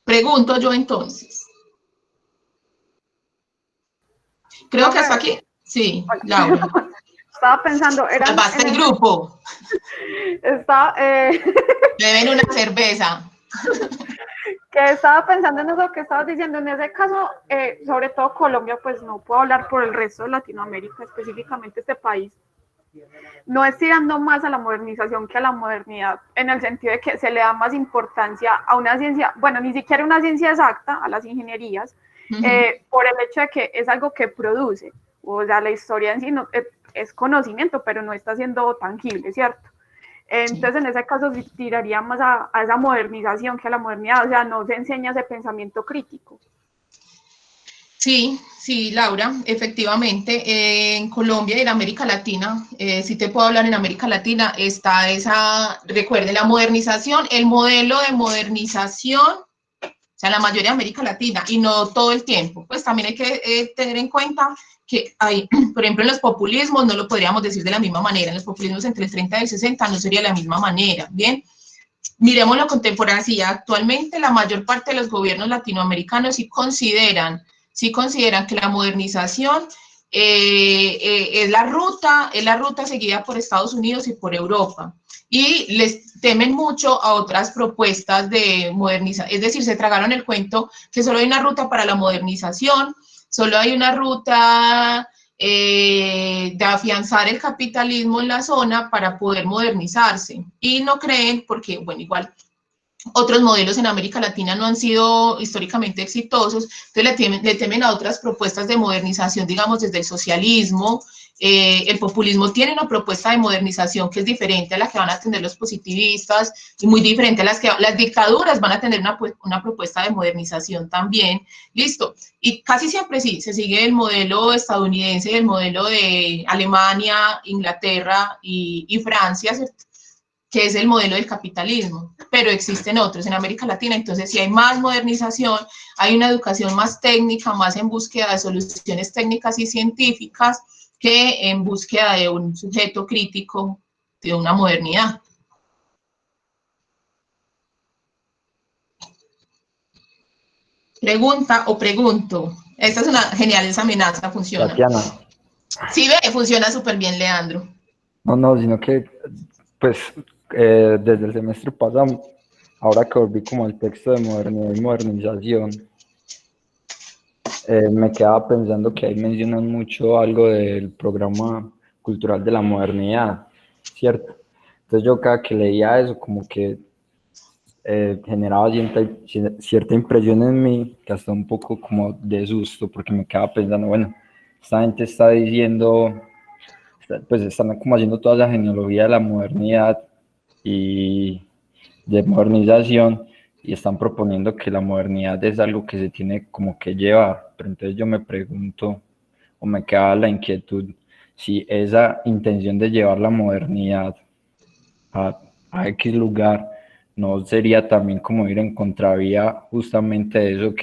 Pregunto yo entonces. Creo que hasta aquí. Sí, Hola. Laura. Estaba pensando, era Salvaste el grupo. Beben una cerveza. Que estaba pensando en eso que estabas diciendo, en ese caso, sobre todo Colombia, pues no puedo hablar por el resto de Latinoamérica, específicamente este país, no es tirando más a la modernización que a la modernidad, en el sentido de que se le da más importancia a una ciencia, bueno, ni siquiera una ciencia exacta, a las ingenierías, por el hecho de que es algo que produce, o sea, la historia en sí no, es conocimiento, pero no está siendo tangible, ¿cierto? Entonces, en ese caso, sí tiraría más a esa modernización que a la modernidad, o sea, no se enseña ese pensamiento crítico. Sí, sí, Laura, efectivamente, en Colombia y en América Latina, si te puedo hablar en América Latina, está esa, recuerde, la modernización, el modelo de modernización, o sea, la mayoría de América Latina, y no todo el tiempo. Pues también hay que tener en cuenta que hay, por ejemplo, en los populismos no lo podríamos decir de la misma manera, en los populismos entre el 30 y el 60 no sería la misma manera, ¿bien? Miremos lo contemporáneo, sí, actualmente la mayor parte de los gobiernos latinoamericanos sí consideran que la modernización es la ruta seguida por Estados Unidos y por Europa. Y les temen mucho a otras propuestas de modernización, es decir, se tragaron el cuento que solo hay una ruta para la modernización, solo hay una ruta de afianzar el capitalismo en la zona para poder modernizarse. Y no creen, porque, bueno, igual otros modelos en América Latina no han sido históricamente exitosos, entonces le temen a otras propuestas de modernización, digamos, desde el socialismo. El populismo tiene una propuesta de modernización que es diferente a la que van a tener los positivistas y muy diferente a las que las dictaduras van a tener una propuesta de modernización también. Listo. Y casi siempre sí, se sigue el modelo estadounidense y el modelo de Alemania, Inglaterra y Francia, ¿cierto?, que es el modelo del capitalismo, pero existen otros en América Latina. Entonces, si hay más modernización, hay una educación más técnica, más en búsqueda de soluciones técnicas y científicas que en búsqueda de un sujeto crítico de una modernidad. Pregunta o pregunto. Esta es una genial, esa amenaza funciona. Tatiana. Sí, ve, funciona súper bien, Leandro. No, sino que, pues, desde el semestre pasado, ahora que volví como al texto de modernidad y modernización, me quedaba pensando que ahí mencionan mucho algo del programa cultural de la modernidad, ¿cierto? Entonces yo cada que leía eso, como que generaba cierta impresión en mí, que hasta un poco como de susto, porque me quedaba pensando, bueno, esta gente está diciendo, pues están como haciendo toda esa genealogía de la modernidad y de modernización, y están proponiendo que la modernidad es algo que se tiene como que llevar, pero entonces yo me pregunto, o me queda la inquietud, si esa intención de llevar la modernidad a X lugar no sería también como ir en contravía justamente de eso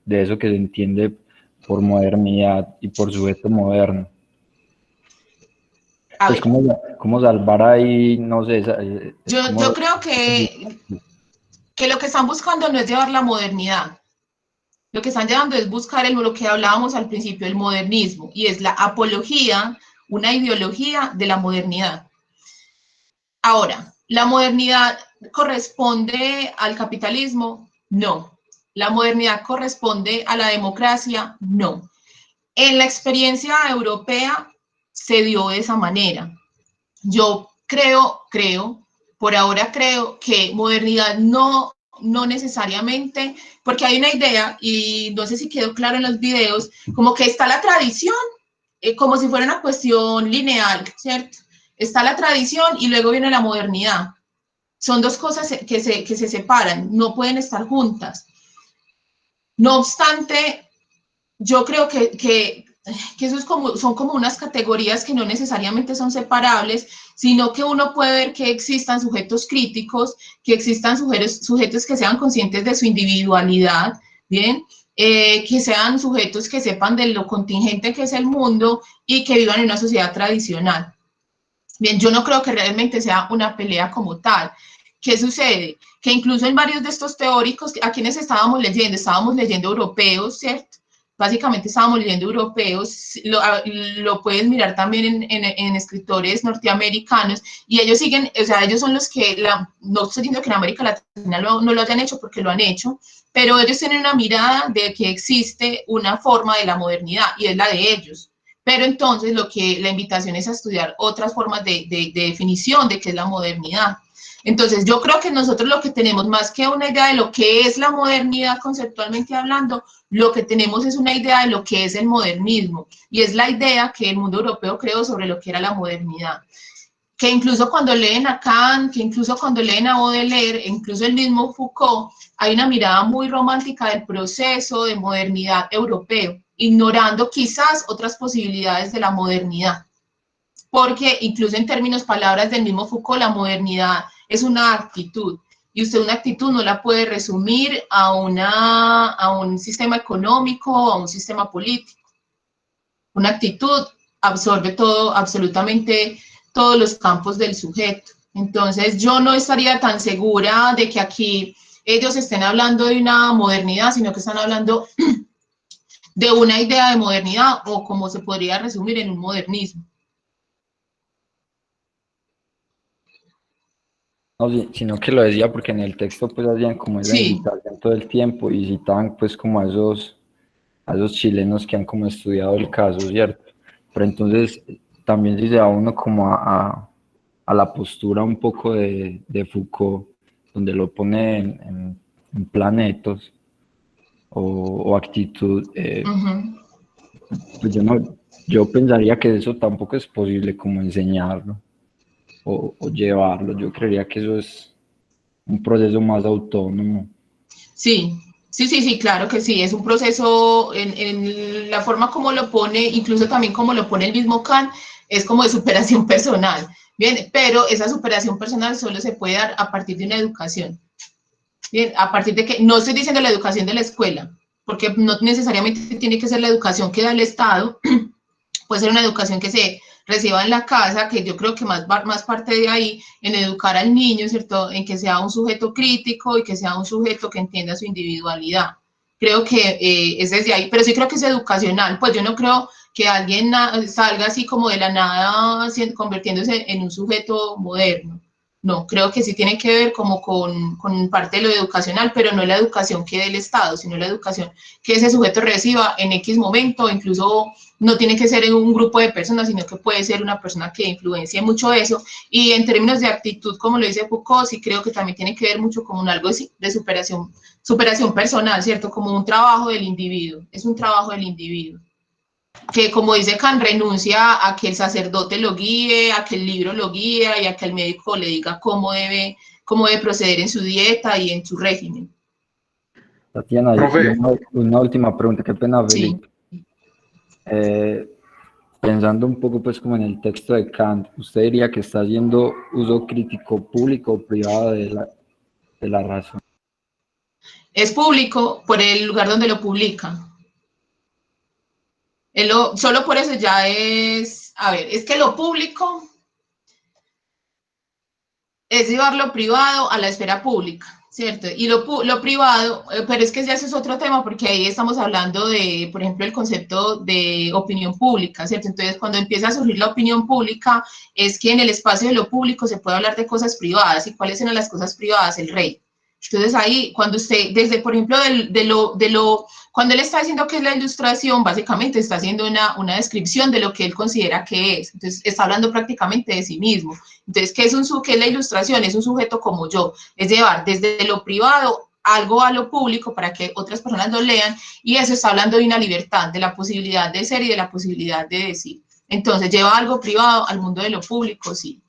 de eso que se entiende por modernidad y por sujeto moderno. Pues ¿cómo salvar ahí, no sé? Yo creo que lo que están buscando no es llevar la modernidad. Lo que están llevando es buscar lo que hablábamos al principio, el modernismo, y es la apología, una ideología de la modernidad. Ahora, ¿la modernidad corresponde al capitalismo? No. ¿La modernidad corresponde a la democracia? No. En la experiencia europea se dio de esa manera. Yo creo, por ahora creo que modernidad no necesariamente, porque hay una idea, y no sé si quedó claro en los videos, como que está la tradición, como si fuera una cuestión lineal, ¿cierto? Está la tradición y luego viene la modernidad. Son dos cosas que se separan, no pueden estar juntas. No obstante, yo creo que eso son como unas categorías que no necesariamente son separables, sino que uno puede ver que existan sujetos críticos, que existan sujetos que sean conscientes de su individualidad, ¿bien? Que sean sujetos que sepan de lo contingente que es el mundo y que vivan en una sociedad tradicional. Bien, yo no creo que realmente sea una pelea como tal, ¿qué sucede? Que incluso en varios de estos teóricos, ¿a quienes estábamos leyendo? Estábamos leyendo europeos, ¿cierto? Básicamente estábamos leyendo europeos, lo puedes mirar también en escritores norteamericanos, y ellos siguen, o sea, ellos son los que, no estoy diciendo que en América Latina no lo hayan hecho, porque lo han hecho, pero ellos tienen una mirada de que existe una forma de la modernidad, y es la de ellos. Pero entonces la invitación es a estudiar otras formas de definición de qué es la modernidad. Entonces, yo creo que nosotros lo que tenemos, más que una idea de lo que es la modernidad conceptualmente hablando, lo que tenemos es una idea de lo que es el modernismo, y es la idea que el mundo europeo creó sobre lo que era la modernidad. Que incluso cuando leen a Kant, que incluso cuando leen a Baudelaire, incluso el mismo Foucault, hay una mirada muy romántica del proceso de modernidad europeo, ignorando quizás otras posibilidades de la modernidad. Porque incluso en términos, palabras del mismo Foucault, la modernidad es una actitud, y usted una actitud no la puede resumir a un sistema económico o a un sistema político. Una actitud absorbe todo, absolutamente todos los campos del sujeto. Entonces yo no estaría tan segura de que aquí ellos estén hablando de una modernidad, sino que están hablando de una idea de modernidad, o como se podría resumir, en un modernismo. No, sino que lo decía porque en el texto pues hacían como esa invitación todo el tiempo y citaban pues como a esos chilenos que han como estudiado el caso, ¿cierto? Pero entonces también si se va uno como a la postura un poco de Foucault, donde lo pone en planetos o actitud, pues yo pensaría que eso tampoco es posible como enseñarlo o llevarlo. Yo creería que eso es un proceso más autónomo. Sí, claro que sí, es un proceso en la forma como lo pone, incluso también como lo pone el mismo Kant, es como de superación personal, bien, pero esa superación personal solo se puede dar a partir de una educación, bien, a partir de que, no estoy diciendo la educación de la escuela, porque no necesariamente tiene que ser la educación que da el Estado, puede ser una educación que se reciba en la casa, que yo creo que más parte de ahí, en educar al niño, ¿cierto? En que sea un sujeto crítico y que sea un sujeto que entienda su individualidad. Creo que es desde ahí, pero sí creo que es educacional, pues yo no creo que alguien salga así como de la nada convirtiéndose en un sujeto moderno. No, creo que sí tiene que ver como con parte de lo educacional, pero no la educación que dé el Estado, sino la educación que ese sujeto reciba en X momento, incluso no tiene que ser en un grupo de personas, sino que puede ser una persona que influencie mucho eso. Y en términos de actitud, como lo dice Foucault, sí creo que también tiene que ver mucho con algo de superación personal, ¿cierto? Como un trabajo del individuo, es un trabajo del individuo. Que como dice Kant, renuncia a que el sacerdote lo guíe, a que el libro lo guíe y a que el médico le diga cómo debe proceder en su dieta y en su régimen. Tatiana, una última pregunta, qué pena, Felipe. Sí. Pensando un poco pues como en el texto de Kant, ¿usted diría que está haciendo uso crítico público o privado de la razón? Es público por el lugar donde lo publica. Solo por eso ya es, a ver, es que lo público es llevar lo privado a la esfera pública, ¿cierto? Y lo privado, pero es que ya ese es otro tema, porque ahí estamos hablando de, por ejemplo, el concepto de opinión pública, ¿cierto? Entonces, cuando empieza a surgir la opinión pública, es que en el espacio de lo público se puede hablar de cosas privadas. ¿Y cuáles eran las cosas privadas? El rey. Entonces ahí, cuando usted, desde, por ejemplo, cuando él está diciendo que es la ilustración, básicamente está haciendo una descripción de lo que él considera que es. Entonces está hablando prácticamente de sí mismo. Entonces, ¿qué es la ilustración? Es un sujeto como yo, es llevar desde lo privado algo a lo público para que otras personas lo lean, y eso está hablando de una libertad, de la posibilidad de ser y de la posibilidad de decir. Entonces, lleva algo privado al mundo de lo público, sí.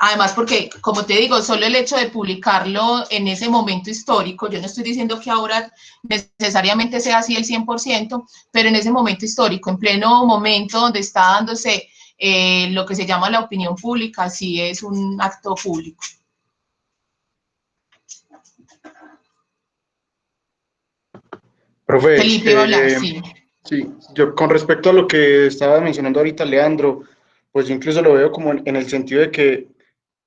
Además, porque, como te digo, solo el hecho de publicarlo en ese momento histórico, yo no estoy diciendo que ahora necesariamente sea así el 100%, pero en ese momento histórico, en pleno momento donde está dándose lo que se llama la opinión pública, sí es un acto público. Profe, Felipe, hablar, sí. Sí, yo con respecto a lo que estaba mencionando ahorita Leandro, pues yo incluso lo veo como en el sentido de que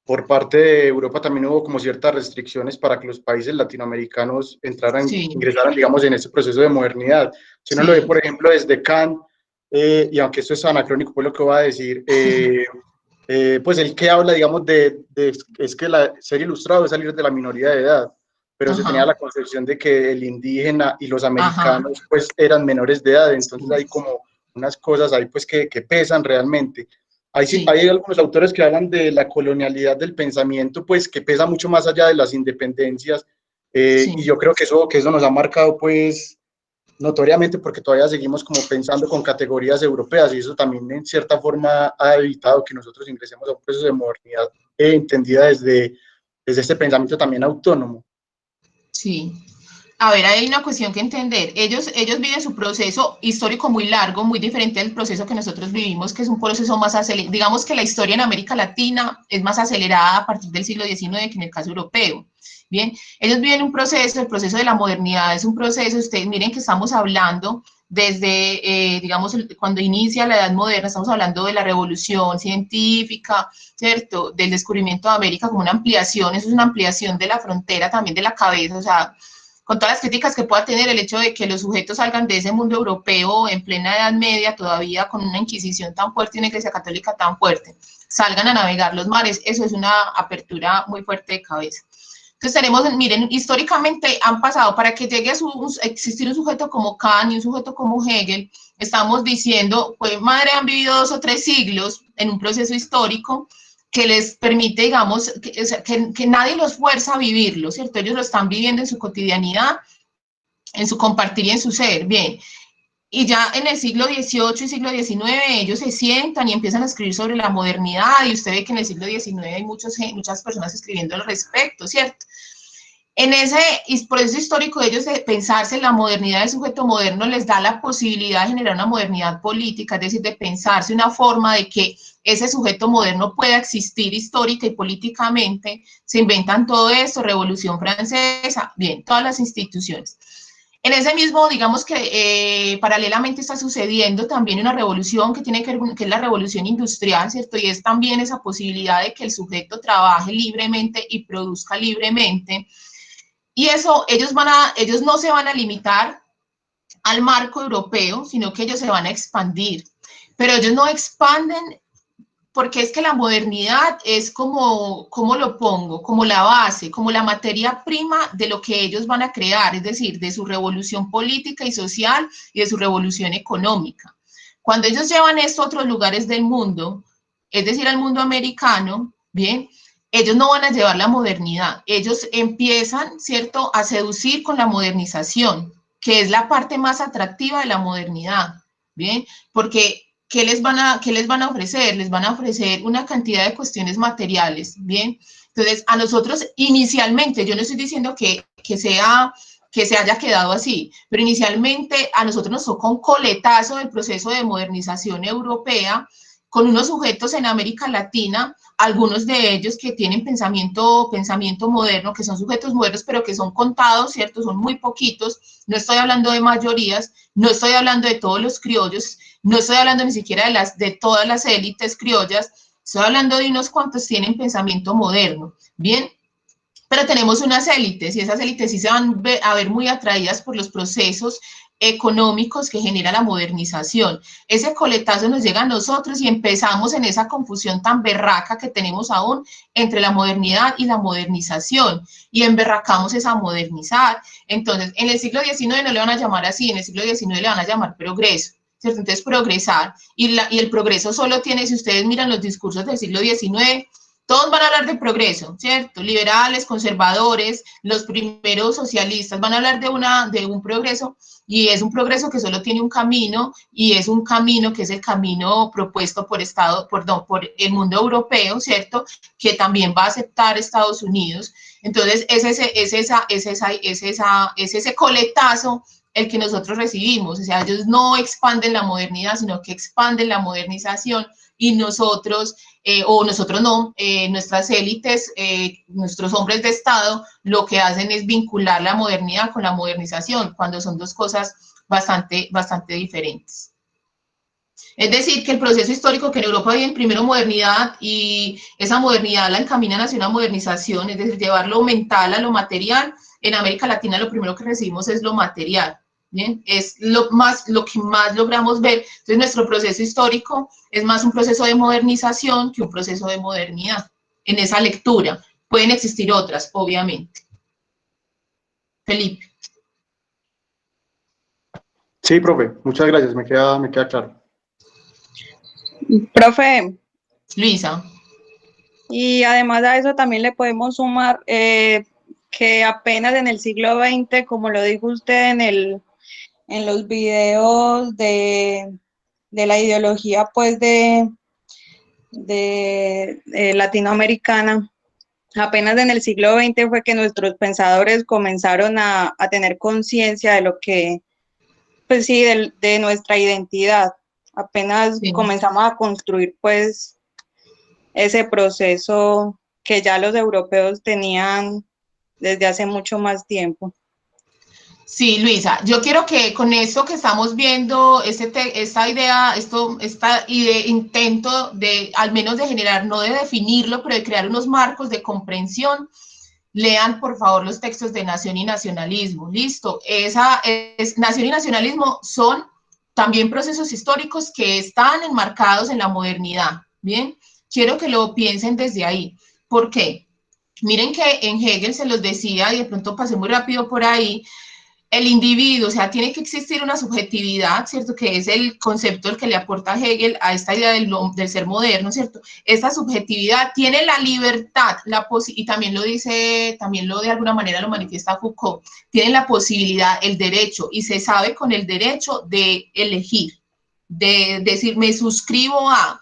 por parte de Europa también hubo como ciertas restricciones para que los países latinoamericanos ingresaran, digamos, en este proceso de modernidad. Si uno lo ve, por ejemplo, desde Kant, y aunque esto es anacrónico, pues lo que voy a decir, pues el que habla, digamos, es que ser ilustrado es salir de la minoría de edad, pero se tenía la concepción de que el indígena y los americanos, pues, eran menores de edad, entonces hay como unas cosas ahí, pues, que pesan realmente. Hay algunos autores que hablan de la colonialidad del pensamiento, pues, que pesa mucho más allá de las independencias, y yo creo que eso nos ha marcado, pues, notoriamente, porque todavía seguimos como pensando con categorías europeas, y eso también en cierta forma ha evitado que nosotros ingresemos a un proceso de modernidad entendida desde este pensamiento también autónomo. Sí. A ver, hay una cuestión que entender. Ellos viven su proceso histórico muy largo, muy diferente del proceso que nosotros vivimos, que es un proceso más acelerado. Digamos que la historia en América Latina es más acelerada a partir del siglo XIX que en el caso europeo. Bien, ellos viven un proceso, el proceso de la modernidad es un proceso, ustedes miren que estamos hablando desde, digamos, cuando inicia la Edad Moderna, estamos hablando de la revolución científica, ¿cierto? Del descubrimiento de América como una ampliación, eso es una ampliación de la frontera, también de la cabeza, o sea, con todas las críticas que pueda tener el hecho de que los sujetos salgan de ese mundo europeo en plena Edad Media, todavía con una Inquisición tan fuerte y una Iglesia Católica tan fuerte, salgan a navegar los mares, eso es una apertura muy fuerte de cabeza. Entonces tenemos, miren, históricamente han pasado, para que llegue a existir un sujeto como Kant y un sujeto como Hegel, estamos diciendo, pues madre, han vivido 2 o 3 siglos en un proceso histórico que les permite, digamos, que nadie los fuerza a vivirlo, ¿cierto? Ellos lo están viviendo en su cotidianidad, en su compartir y en su ser, bien. Y ya en el siglo XVIII y siglo XIX ellos se sientan y empiezan a escribir sobre la modernidad, y usted ve que en el siglo XIX hay muchas personas escribiendo al respecto, ¿cierto? En ese proceso histórico de ellos de pensarse en la modernidad del sujeto moderno les da la posibilidad de generar una modernidad política, es decir, de pensarse una forma de que ese sujeto moderno pueda existir histórica y políticamente. Se inventan todo esto, Revolución Francesa, bien, todas las instituciones. En ese mismo, digamos que paralelamente está sucediendo también una revolución que tiene que ver, que es la revolución industrial, ¿cierto? Y es también esa posibilidad de que el sujeto trabaje libremente y produzca libremente. Y eso, ellos no se van a limitar al marco europeo, sino que ellos se van a expandir. Pero ellos no expanden porque es que la modernidad es como, ¿cómo lo pongo? Como la base, como la materia prima de lo que ellos van a crear, es decir, de su revolución política y social y de su revolución económica. Cuando ellos llevan esto a otros lugares del mundo, es decir, al mundo americano, bien, ellos no van a llevar la modernidad, ellos empiezan, ¿cierto?, a seducir con la modernización, que es la parte más atractiva de la modernidad, bien, porque ¿qué les van a ofrecer? Les van a ofrecer una cantidad de cuestiones materiales, ¿bien? Entonces, a nosotros inicialmente, yo no estoy diciendo que se haya quedado así, pero inicialmente a nosotros nos tocó un coletazo del proceso de modernización europea con unos sujetos en América Latina, algunos de ellos que tienen pensamiento moderno, que son sujetos modernos, pero que son contados, ¿cierto? Son muy poquitos, no estoy hablando de mayorías, no estoy hablando de todos los criollos, no estoy hablando ni siquiera de todas las élites criollas, estoy hablando de unos cuantos tienen pensamiento moderno, ¿bien? Pero tenemos unas élites y esas élites sí se van a ver muy atraídas por los procesos económicos que genera la modernización. Ese coletazo nos llega a nosotros y empezamos en esa confusión tan berraca que tenemos aún entre la modernidad y la modernización y emberracamos esa modernizar. Entonces, en el siglo XIX no le van a llamar así, en el siglo XIX le van a llamar progreso, ¿cierto? Entonces, progresar. Y el progreso solo tiene, si ustedes miran los discursos del siglo XIX, todos van a hablar de progreso, ¿cierto? Liberales, conservadores, los primeros socialistas van a hablar de un progreso, y es un progreso que solo tiene un camino, y es un camino que es el camino propuesto por el mundo europeo, ¿cierto? Que también va a aceptar Estados Unidos. Entonces, es ese coletazo el que nosotros recibimos. O sea, ellos no expanden la modernidad, sino que expanden la modernización, y nosotros nuestras élites, nuestros hombres de Estado, lo que hacen es vincular la modernidad con la modernización, cuando son dos cosas bastante diferentes. Es decir, que el proceso histórico que en Europa viven primero modernidad y esa modernidad la encaminan hacia una modernización, es decir, llevar lo mental a lo material. En América Latina lo primero que recibimos es lo material, ¿bien? Es lo que más logramos ver. Entonces nuestro proceso histórico es más un proceso de modernización que un proceso de modernidad. En esa lectura pueden existir otras, obviamente. Felipe. Sí, profe, muchas gracias, me queda claro. Profe, Luisa. y además a eso también le podemos sumar que apenas en el siglo XX, como lo dijo usted en los videos de la ideología pues de latinoamericana, apenas en el siglo XX fue que nuestros pensadores comenzaron a tener conciencia de lo que, pues sí, de nuestra identidad. Apenas Sí. comenzamos a construir pues ese proceso que ya los europeos tenían desde hace mucho más tiempo. Sí, Luisa, yo quiero que con esto que estamos viendo, intento de, al menos de generar, no de definirlo, pero de crear unos marcos de comprensión, lean por favor los textos de Nación y Nacionalismo. Listo, Nación y Nacionalismo son también procesos históricos que están enmarcados en la modernidad. Bien, quiero que lo piensen desde ahí. ¿Por qué? Miren que en Hegel se los decía, y de pronto pasé muy rápido por ahí, el individuo, o sea, tiene que existir una subjetividad, ¿cierto? Que es el concepto el que le aporta Hegel a esta idea del ser moderno, ¿cierto? Esta subjetividad tiene la libertad, y también lo dice, también lo de alguna manera lo manifiesta Foucault, tiene la posibilidad, el derecho, y se sabe con el derecho de elegir, de decir, me suscribo a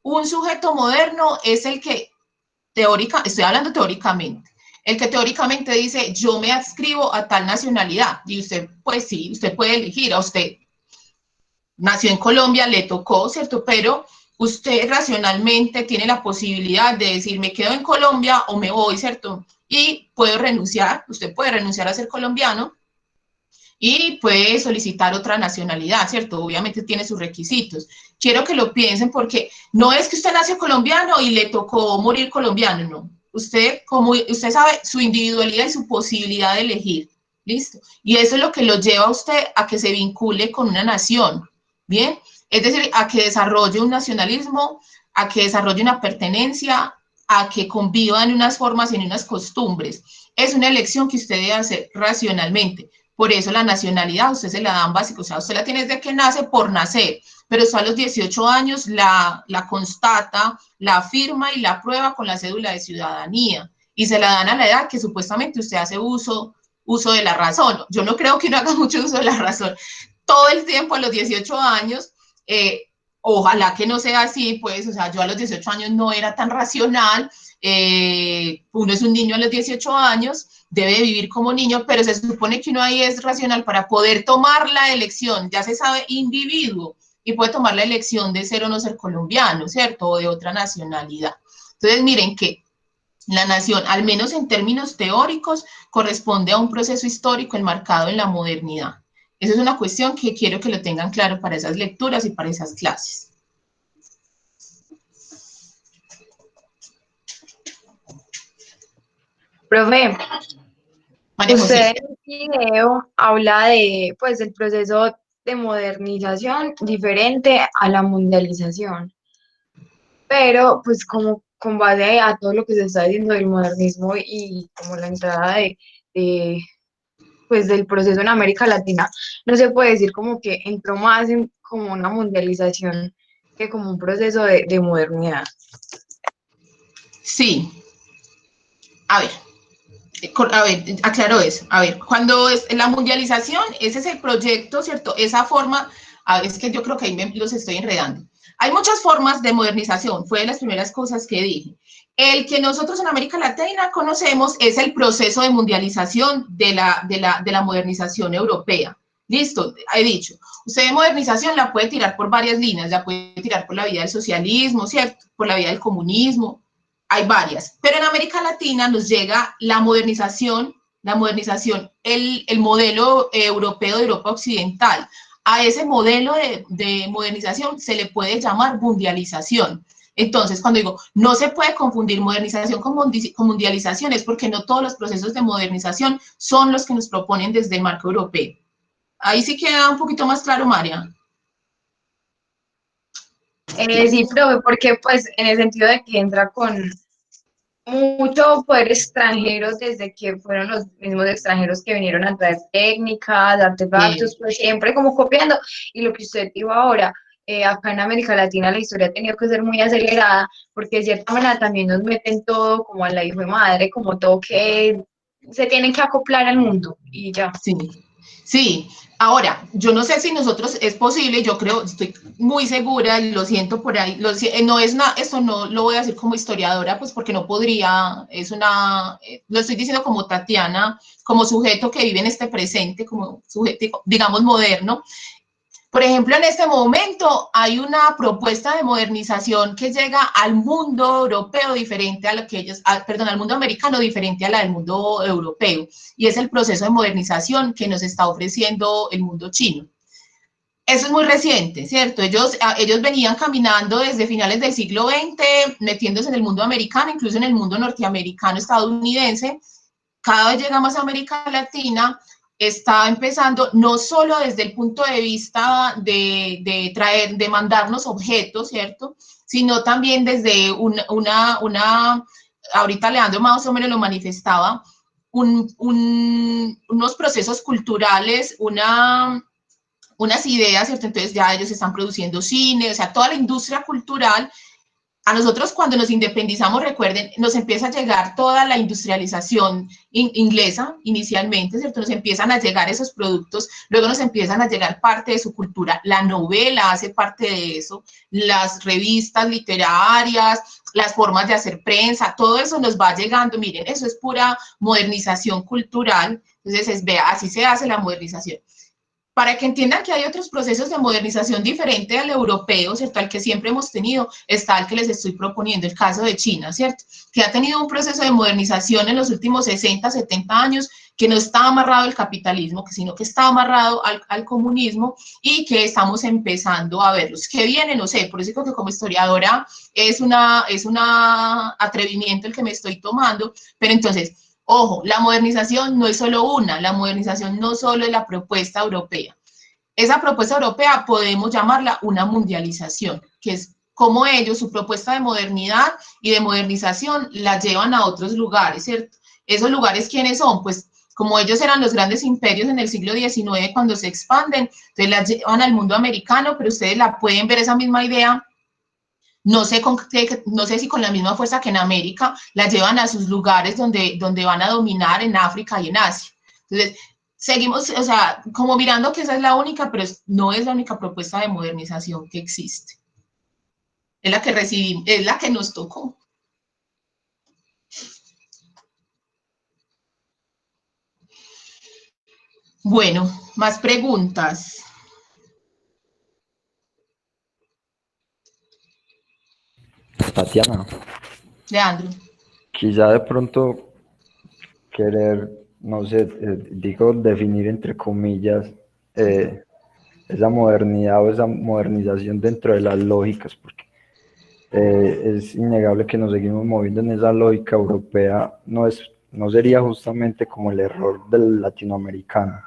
un sujeto moderno, es el que estoy hablando teóricamente, el que teóricamente dice, yo me adscribo a tal nacionalidad, y usted, pues sí, usted puede elegir, a usted nació en Colombia, le tocó, ¿cierto? Pero usted racionalmente tiene la posibilidad de decir, me quedo en Colombia o me voy, ¿cierto? Y puedo renunciar, usted puede renunciar a ser colombiano y puede solicitar otra nacionalidad, ¿cierto? Obviamente tiene sus requisitos. Quiero que lo piensen porque no es que usted nació colombiano y le tocó morir colombiano, no. Usted, como usted sabe, su individualidad y su posibilidad de elegir, ¿listo? Y eso es lo que lo lleva a usted a que se vincule con una nación, ¿bien? Es decir, a que desarrolle un nacionalismo, a que desarrolle una pertenencia, a que convivan en unas formas y en unas costumbres. Es una elección que usted debe hacer racionalmente. Por eso la nacionalidad usted se la dan básico, o sea, usted la tiene desde que nace por nacer, pero usted a los 18 años la constata, la firma y la prueba con la cédula de ciudadanía y se la dan a la edad que supuestamente usted hace uso de la razón. Yo no creo que uno haga mucho uso de la razón todo el tiempo a los 18 años, ojalá que no sea así, pues, o sea, yo a los 18 años no era tan racional, uno es un niño a los 18 años, debe vivir como niño, pero se supone que uno ahí es racional para poder tomar la elección, ya se sabe, individuo, y puede tomar la elección de ser o no ser colombiano, ¿cierto? O de otra nacionalidad. Entonces, miren que la nación, al menos en términos teóricos, corresponde a un proceso histórico enmarcado en la modernidad. Esa es una cuestión que quiero que lo tengan claro para esas lecturas y para esas clases. Profe, María usted José. en el video habla de, pues, el proceso de modernización diferente a la mundialización, pero pues como con base a todo lo que se está diciendo del modernismo y como la entrada pues, del proceso en América Latina, no se puede decir como que entró más en como una mundialización que como un proceso de modernidad. Sí. A ver, aclaro eso. A ver, cuando es la mundialización, ese es el proyecto, ¿cierto? Esa forma, es que yo creo que ahí los estoy enredando. Hay muchas formas de modernización, fue de las primeras cosas que dije. El que nosotros en América Latina conocemos es el proceso de mundialización de la modernización europea. Listo, he dicho. Usted de modernización la puede tirar por varias líneas, la puede tirar por la vía del socialismo, ¿cierto? Por la vía del comunismo, hay varias. Pero en América Latina nos llega la modernización, el modelo europeo de Europa Occidental, a ese modelo de modernización se le puede llamar mundialización. Entonces, cuando digo, no se puede confundir modernización con mundialización, es porque no todos los procesos de modernización son los que nos proponen desde el marco europeo. Ahí sí queda un poquito más claro, María. Sí, profe, porque pues en el sentido de que entra con mucho poder extranjero desde que fueron los mismos extranjeros que vinieron a traer técnicas, artefactos, pues siempre como copiando. Y lo que usted dijo ahora, acá en América Latina la historia ha tenido que ser muy acelerada, porque de cierta manera también nos meten todo como a la hijo de madre, como todo que se tienen que acoplar al mundo y ya. Sí, sí. Ahora, yo no sé si nosotros es posible, yo creo, estoy muy segura, lo siento por ahí, no es una, esto no lo voy a decir como historiadora, pues porque no podría, es una, lo estoy diciendo como Tatiana, como sujeto que vive en este presente, como sujeto, digamos, moderno. Por ejemplo, en este momento hay una propuesta de modernización que llega al mundo europeo diferente a lo que ellos, perdón, al mundo americano diferente a la del mundo europeo, y es el proceso de modernización que nos está ofreciendo el mundo chino. Eso es muy reciente, ¿cierto? Ellos venían caminando desde finales del siglo XX, metiéndose en el mundo americano, incluso en el mundo norteamericano, estadounidense. Cada vez llega más a América Latina, está empezando no solo desde el punto de vista de mandarnos objetos, ¿cierto? Sino también desde ahorita Leandro más o menos lo manifestaba, unos procesos culturales, unas ideas, ¿cierto? Entonces ya ellos están produciendo cine, o sea, toda la industria cultural. A nosotros cuando nos independizamos, recuerden, nos empieza a llegar toda la industrialización inglesa inicialmente, ¿cierto? Nos empiezan a llegar esos productos, luego nos empiezan a llegar parte de su cultura, la novela hace parte de eso, las revistas literarias, las formas de hacer prensa, todo eso nos va llegando, miren, eso es pura modernización cultural, entonces vea, así se hace la modernización. Para que entiendan que hay otros procesos de modernización diferente al europeo, ¿cierto? Al que siempre hemos tenido, está el que les estoy proponiendo, el caso de China, ¿cierto? Que ha tenido un proceso de modernización en los últimos 60, 70 años, que no está amarrado al capitalismo, sino que está amarrado al comunismo y que estamos empezando a verlos. ¿Qué viene? No sé, por eso digo que como historiadora es un atrevimiento el que me estoy tomando, pero entonces, ojo, la modernización no es solo una, la modernización no solo es la propuesta europea. Esa propuesta europea podemos llamarla una mundialización, que es como ellos, su propuesta de modernidad y de modernización la llevan a otros lugares, ¿cierto? ¿Esos lugares quiénes son? Pues como ellos eran los grandes imperios en el siglo XIX cuando se expanden, entonces la llevan al mundo americano, pero ustedes la pueden ver esa misma idea. No sé si con la misma fuerza que en América, la llevan a sus lugares donde van a dominar en África y en Asia. Entonces, seguimos, o sea, como mirando que esa es la única, pero no es la única propuesta de modernización que existe. Es la que recibimos, es la que nos tocó. Bueno, más preguntas. Tatiana, Leandro. quizá de pronto querer, no sé, digo, definir entre comillas esa modernidad o esa modernización dentro de las lógicas, porque es innegable que nos seguimos moviendo en esa lógica europea, no sería justamente como el error del latinoamericano.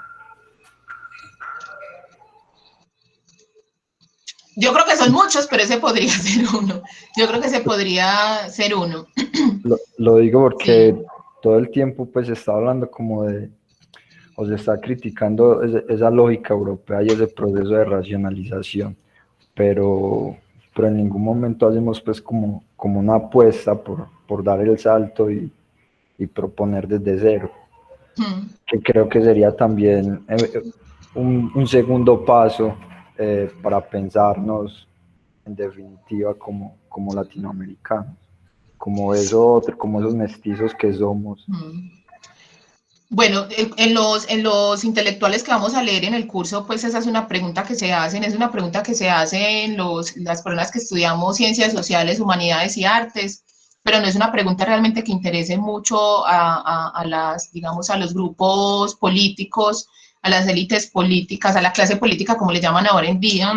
Yo creo que son muchos, pero ese podría ser uno. Yo creo que ese podría ser uno. Lo digo porque Sí. todo el tiempo pues se está hablando como de, o se está criticando esa lógica europea y ese proceso de racionalización, pero en ningún momento hacemos pues como una apuesta por dar el salto y proponer desde cero, que creo que sería también un segundo paso para pensarnos en definitiva como latinoamericanos, como esos mestizos que somos. Bueno, en los intelectuales que vamos a leer en el curso, pues esa es una pregunta que se hacen, es una pregunta que se hace en las personas que estudiamos ciencias sociales, humanidades y artes, pero no es una pregunta realmente que interese mucho digamos, a los grupos políticos, las élites políticas, a la clase política, como le llaman ahora en día,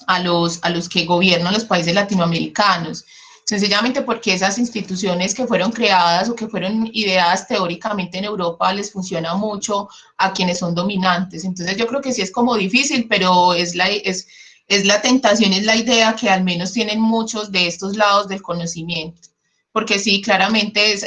a los que gobiernan los países latinoamericanos, sencillamente porque esas instituciones que fueron creadas o que fueron ideadas teóricamente en Europa les funciona mucho a quienes son dominantes. Entonces yo creo que sí es como difícil, pero es la tentación, es la idea que al menos tienen muchos de estos lados del conocimiento. Porque sí, claramente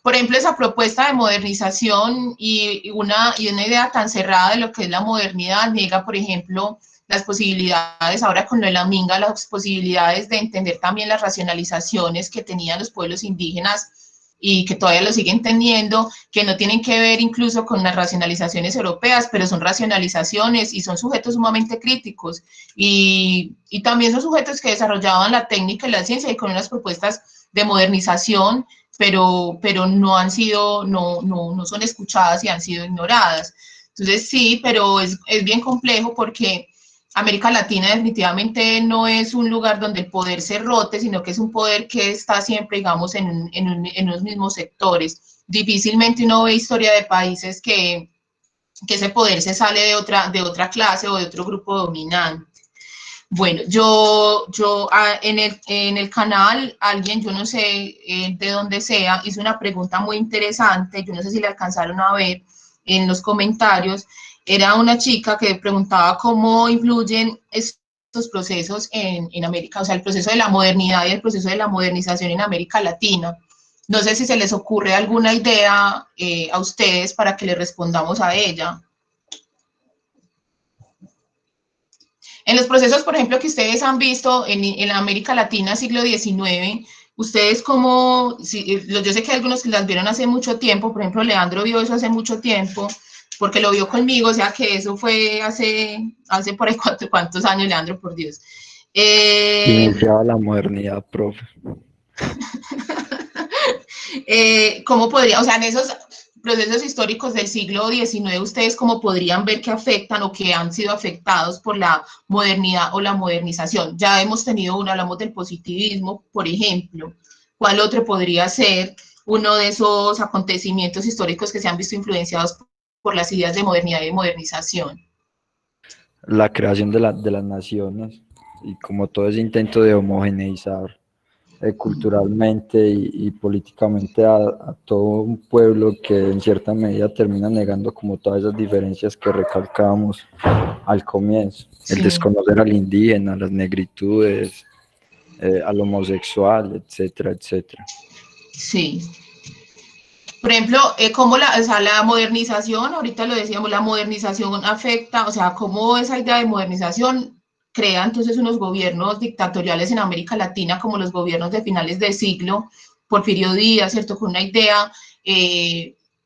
por ejemplo, esa propuesta de modernización y una idea tan cerrada de lo que es la modernidad niega, por ejemplo, las posibilidades, ahora con lo de la minga, las posibilidades de entender también las racionalizaciones que tenían los pueblos indígenas y que todavía lo siguen teniendo, que no tienen que ver incluso con las racionalizaciones europeas, pero son racionalizaciones y son sujetos sumamente críticos y también son sujetos que desarrollaban la técnica y la ciencia y con unas propuestas de modernización, pero no han sido, no son escuchadas y han sido ignoradas. Entonces sí, pero es bien complejo porque América Latina definitivamente no es un lugar donde el poder se rote, sino que es un poder que está siempre, digamos, en los mismos sectores. Difícilmente uno ve historia de países que ese poder se sale de otra clase o de otro grupo dominante. Bueno, yo en el canal, alguien, yo no sé de dónde sea, hizo una pregunta muy interesante, yo no sé si la alcanzaron a ver en los comentarios. Era una chica que preguntaba cómo influyen estos procesos en América, o sea, el proceso de la modernidad y el proceso de la modernización en América Latina. No sé si se les ocurre alguna idea a ustedes para que le respondamos a ella. En los procesos, por ejemplo, que ustedes han visto en América Latina, siglo XIX, ustedes como, yo sé que algunos que las vieron hace mucho tiempo, por ejemplo, Leandro vio eso hace mucho tiempo, porque lo vio conmigo, o sea que eso fue hace por ahí cuántos años, Leandro, por Dios. Iniciaba la modernidad, profe. ¿Cómo podría, o sea, en esos procesos históricos del siglo XIX, ustedes cómo podrían ver que afectan o que han sido afectados por la modernidad o la modernización? Ya hemos tenido hablamos del positivismo, por ejemplo. ¿Cuál otro podría ser uno de esos acontecimientos históricos que se han visto influenciados por las ideas de modernidad y de modernización? La creación de las naciones y como todo ese intento de homogeneizar culturalmente y políticamente a todo un pueblo que en cierta medida termina negando como todas esas diferencias que recalcábamos al comienzo, el desconocer al indígena, las negritudes, al homosexual, etcétera, etcétera. Sí. Por ejemplo, cómo la modernización, ahorita lo decíamos, la modernización afecta, o sea, cómo esa idea de modernización crea entonces unos gobiernos dictatoriales en América Latina, como los gobiernos de finales del siglo, Porfirio Díaz, ¿cierto? Con una idea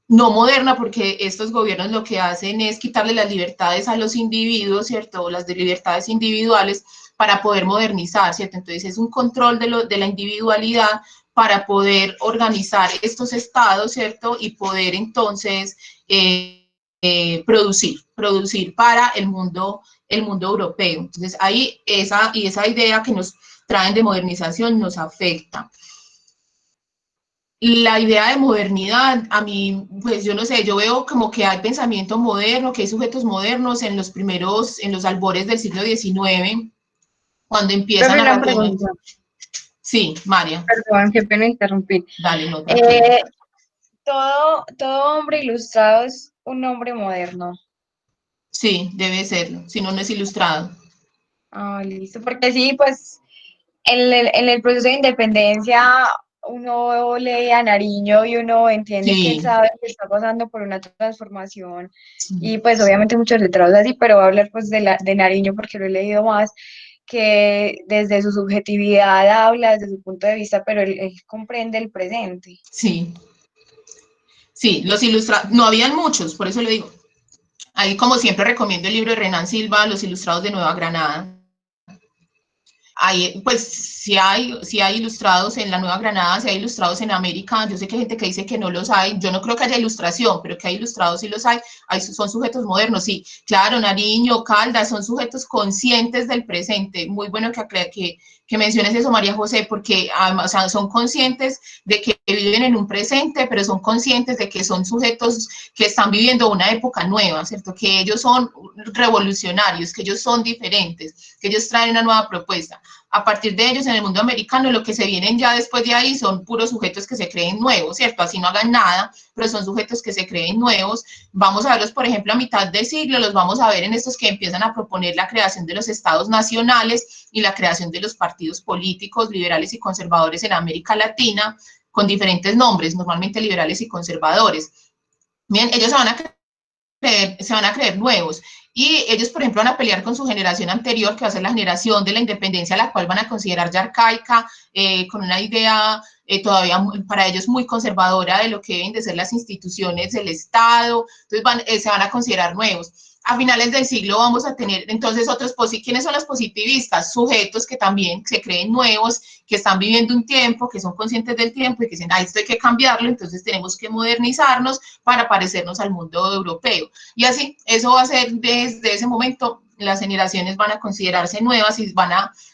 no moderna, porque estos gobiernos lo que hacen es quitarle las libertades a los individuos, ¿cierto? Las de libertades individuales para poder modernizar, ¿cierto? Entonces es un control de la individualidad para poder organizar estos estados, ¿cierto? Y poder entonces producir para el mundo europeo. Entonces ahí esa idea que nos traen de modernización nos afecta. La idea de modernidad, a mí, pues yo no sé, yo veo como que hay pensamiento moderno, que hay sujetos modernos en los albores del siglo XIX, cuando empiezan a racionalizar. Sí, María. Perdón, qué pena interrumpir. Dale, no. Todo hombre ilustrado es un hombre moderno. Sí, debe serlo, si no, no es ilustrado. Ah, listo, porque sí, pues en el proceso de independencia uno lee a Nariño y uno entiende que él sabe que está pasando por una transformación y pues obviamente muchos letrados así, pero voy a hablar pues de Nariño porque lo he leído más, que desde su subjetividad habla, desde su punto de vista, pero él comprende el presente. Sí. Sí, los ilustrados, no habían muchos, por eso lo digo. Ahí, como siempre, recomiendo el libro de Renan Silva, Los Ilustrados de Nueva Granada. Ahí, pues, sí hay ilustrados en la Nueva Granada, sí hay ilustrados en América. Yo sé que hay gente que dice que no los hay. Yo no creo que haya ilustración, pero que hay ilustrados sí los hay. Ahí son sujetos modernos, sí. Claro, Nariño, Caldas, son sujetos conscientes del presente. Muy bueno que que menciones eso, María José, porque o sea, son conscientes de que viven en un presente, pero son conscientes de que son sujetos que están viviendo una época nueva, ¿cierto? Que ellos son revolucionarios, que ellos son diferentes, que ellos traen una nueva propuesta. A partir de ellos, en el mundo americano, lo que se vienen ya después de ahí son puros sujetos que se creen nuevos, ¿cierto? Así no hagan nada, pero son sujetos que se creen nuevos. Vamos a verlos, por ejemplo, a mitad de siglo, los vamos a ver en estos que empiezan a proponer la creación de los estados nacionales y la creación de los partidos políticos liberales y conservadores en América Latina, con diferentes nombres, normalmente liberales y conservadores. Bien, ellos se van a creer nuevos. Y ellos, por ejemplo, van a pelear con su generación anterior, que va a ser la generación de la independencia, la cual van a considerar ya arcaica, con una idea todavía para ellos muy conservadora de lo que deben de ser las instituciones del Estado. Entonces se van a considerar nuevos. A finales del siglo vamos a tener entonces otros, ¿quiénes son los positivistas? Sujetos que también se creen nuevos, que están viviendo un tiempo, que son conscientes del tiempo y que dicen, esto hay que cambiarlo, entonces tenemos que modernizarnos para parecernos al mundo europeo. Y así, eso va a ser desde ese momento, las generaciones van a considerarse nuevas y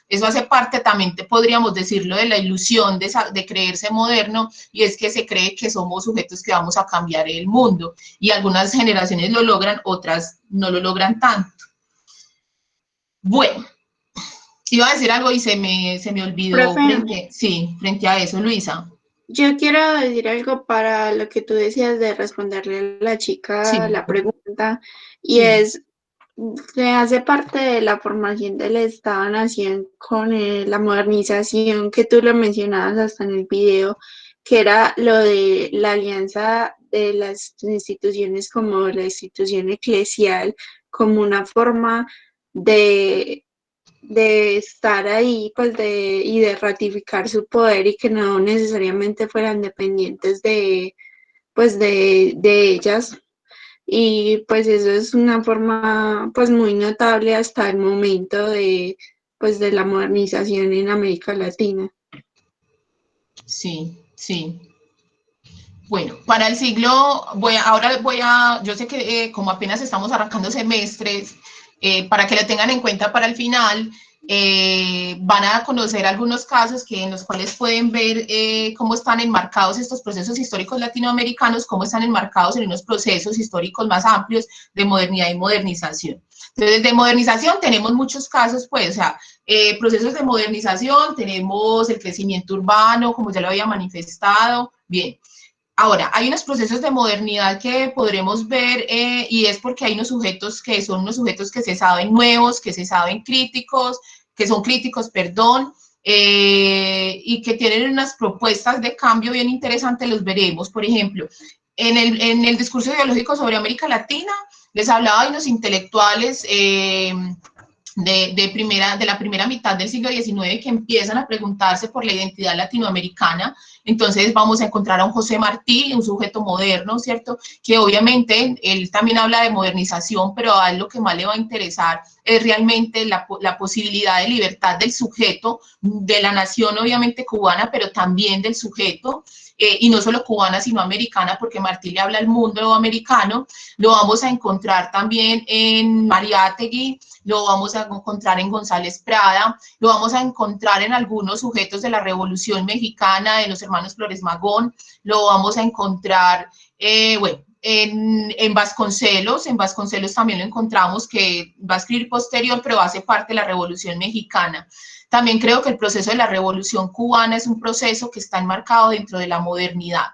eso hace parte también, podríamos decirlo, de la ilusión de creerse moderno, y es que se cree que somos sujetos que vamos a cambiar el mundo, y algunas generaciones lo logran, otras no lo logran tanto. Bueno, iba a decir algo y se me olvidó frente a eso, Luisa. Yo quiero decir algo para lo que tú decías de responderle a la chica la pregunta, y es, se hace parte de la formación del Estado-Nación con la modernización que tú lo mencionabas hasta en el video, que era lo de la alianza de las instituciones como la institución eclesial, como una forma de estar ahí, pues y de ratificar su poder, y que no necesariamente fueran dependientes de ellas. Y pues eso es una forma pues muy notable hasta el momento de la modernización en América Latina. Sí, sí. Bueno, para el siglo, yo sé que como apenas estamos arrancando semestres, para que lo tengan en cuenta para el final, van a conocer algunos casos en los cuales pueden ver cómo están enmarcados estos procesos históricos latinoamericanos, cómo están enmarcados en unos procesos históricos más amplios de modernidad y modernización. Entonces, de modernización tenemos muchos casos, pues, o sea, procesos de modernización, tenemos el crecimiento urbano, como ya lo había manifestado, bien. Ahora, hay unos procesos de modernidad que podremos ver, y es porque hay unos sujetos que son unos sujetos que se saben nuevos, que se saben críticos, que son críticos, perdón, y que tienen unas propuestas de cambio bien interesantes, los veremos. Por ejemplo, en el discurso ideológico sobre América Latina, les hablaba de unos intelectuales de la primera mitad del siglo XIX que empiezan a preguntarse por la identidad latinoamericana. Entonces vamos a encontrar a un José Martí, un sujeto moderno, ¿cierto? Que obviamente él también habla de modernización, pero a él lo que más le va a interesar es realmente la posibilidad de libertad del sujeto, de la nación obviamente cubana, pero también del sujeto, y no solo cubana, sino americana, porque Martí le habla al mundo americano. Lo vamos a encontrar también en Mariátegui, lo vamos a encontrar en González Prada, lo vamos a encontrar en algunos sujetos de la Revolución Mexicana, de los hermanos Flores Magón, lo vamos a encontrar, en Vasconcelos también lo encontramos, que va a escribir posterior, pero hace parte de la Revolución Mexicana. También creo que el proceso de la Revolución Cubana es un proceso que está enmarcado dentro de la modernidad,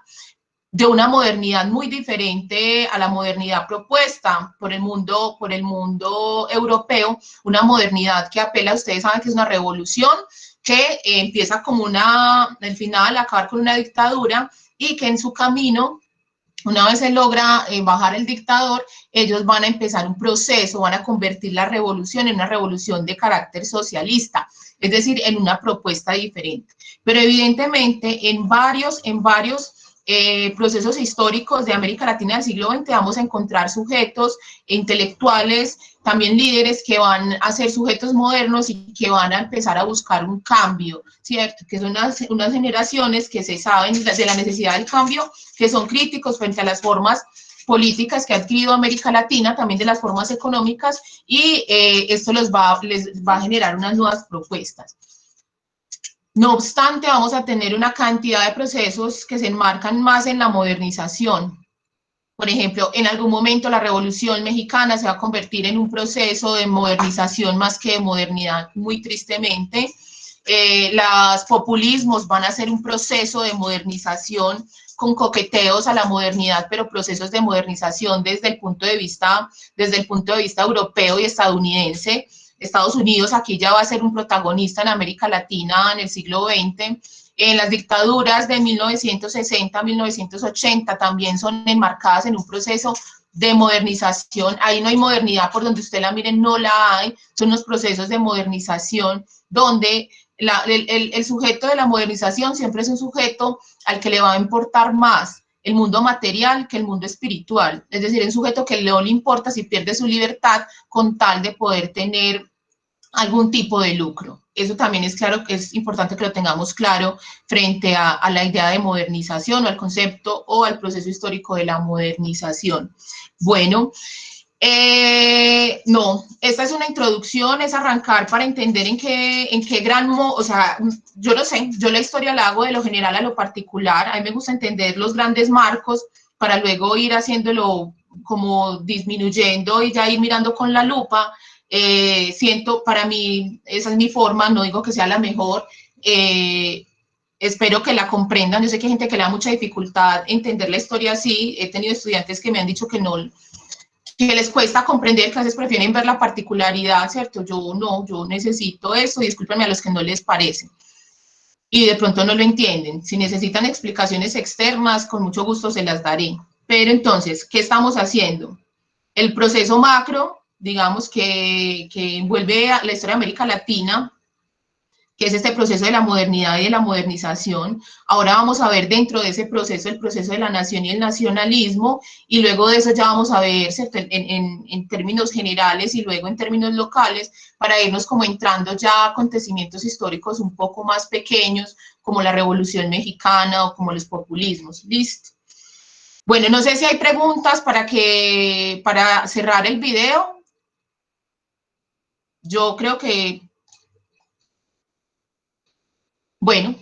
de una modernidad muy diferente a la modernidad propuesta por el mundo europeo, una modernidad que apela, ustedes saben que es una revolución que empieza como al final, acabar con una dictadura, y que en su camino, una vez se logra bajar el dictador, ellos van a empezar un proceso, van a convertir la revolución en una revolución de carácter socialista, es decir, en una propuesta diferente. Pero evidentemente en varios procesos históricos de América Latina del siglo XX vamos a encontrar sujetos intelectuales, también líderes que van a ser sujetos modernos y que van a empezar a buscar un cambio, ¿cierto? Que son unas generaciones que se saben de la necesidad del cambio, que son críticos frente a las formas políticas que ha adquirido América Latina, también de las formas económicas, y esto les va a generar unas nuevas propuestas. No obstante, vamos a tener una cantidad de procesos que se enmarcan más en la modernización. Por ejemplo, en algún momento la Revolución Mexicana se va a convertir en un proceso de modernización más que de modernidad, muy tristemente. Los populismos van a ser un proceso de modernización con coqueteos a la modernidad, pero procesos de modernización desde el punto de vista europeo y estadounidense. Estados Unidos aquí ya va a ser un protagonista en América Latina en el siglo XX. En las dictaduras de 1960 a 1980 también son enmarcadas en un proceso de modernización. Ahí no hay modernidad por donde usted la mire, no la hay. Son los procesos de modernización donde el sujeto de la modernización siempre es un sujeto al que le va a importar más el mundo material que el mundo espiritual. Es decir, un sujeto que no le importa si pierde su libertad con tal de poder tener algún tipo de lucro. Eso también es claro, que es importante que lo tengamos claro frente a la idea de modernización o al concepto o al proceso histórico de la modernización. Bueno, no, esta es una introducción, es arrancar para entender en qué gran o sea, yo lo sé, yo la historia la hago de lo general a lo particular, a mí me gusta entender los grandes marcos para luego ir haciéndolo como disminuyendo y ya ir mirando con la lupa. Siento, para mí, esa es mi forma, no digo que sea la mejor, espero que la comprendan. Yo sé que hay gente que le da mucha dificultad entender la historia así, he tenido estudiantes que me han dicho que no, que les cuesta comprender, que a veces prefieren ver la particularidad, ¿cierto? Yo no, yo necesito esto, y discúlpenme a los que no les parece y de pronto no lo entienden. Si necesitan explicaciones externas, con mucho gusto se las daré. Pero entonces, ¿qué estamos haciendo? El proceso macro, digamos, que envuelve a la historia de América Latina, que es este proceso de la modernidad y de la modernización. Ahora vamos a ver dentro de ese proceso el proceso de la nación y el nacionalismo, y luego de eso ya vamos a ver en términos generales y luego en términos locales, para irnos como entrando ya a acontecimientos históricos un poco más pequeños, como la Revolución Mexicana o como los populismos. ¿Listo? Bueno, no sé si hay preguntas para cerrar el video. Yo creo que... Bueno,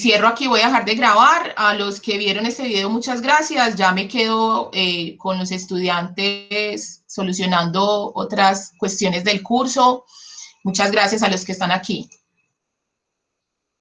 cierro aquí, voy a dejar de grabar. A los que vieron este video, muchas gracias. Ya me quedo con los estudiantes solucionando otras cuestiones del curso. Muchas gracias a los que están aquí.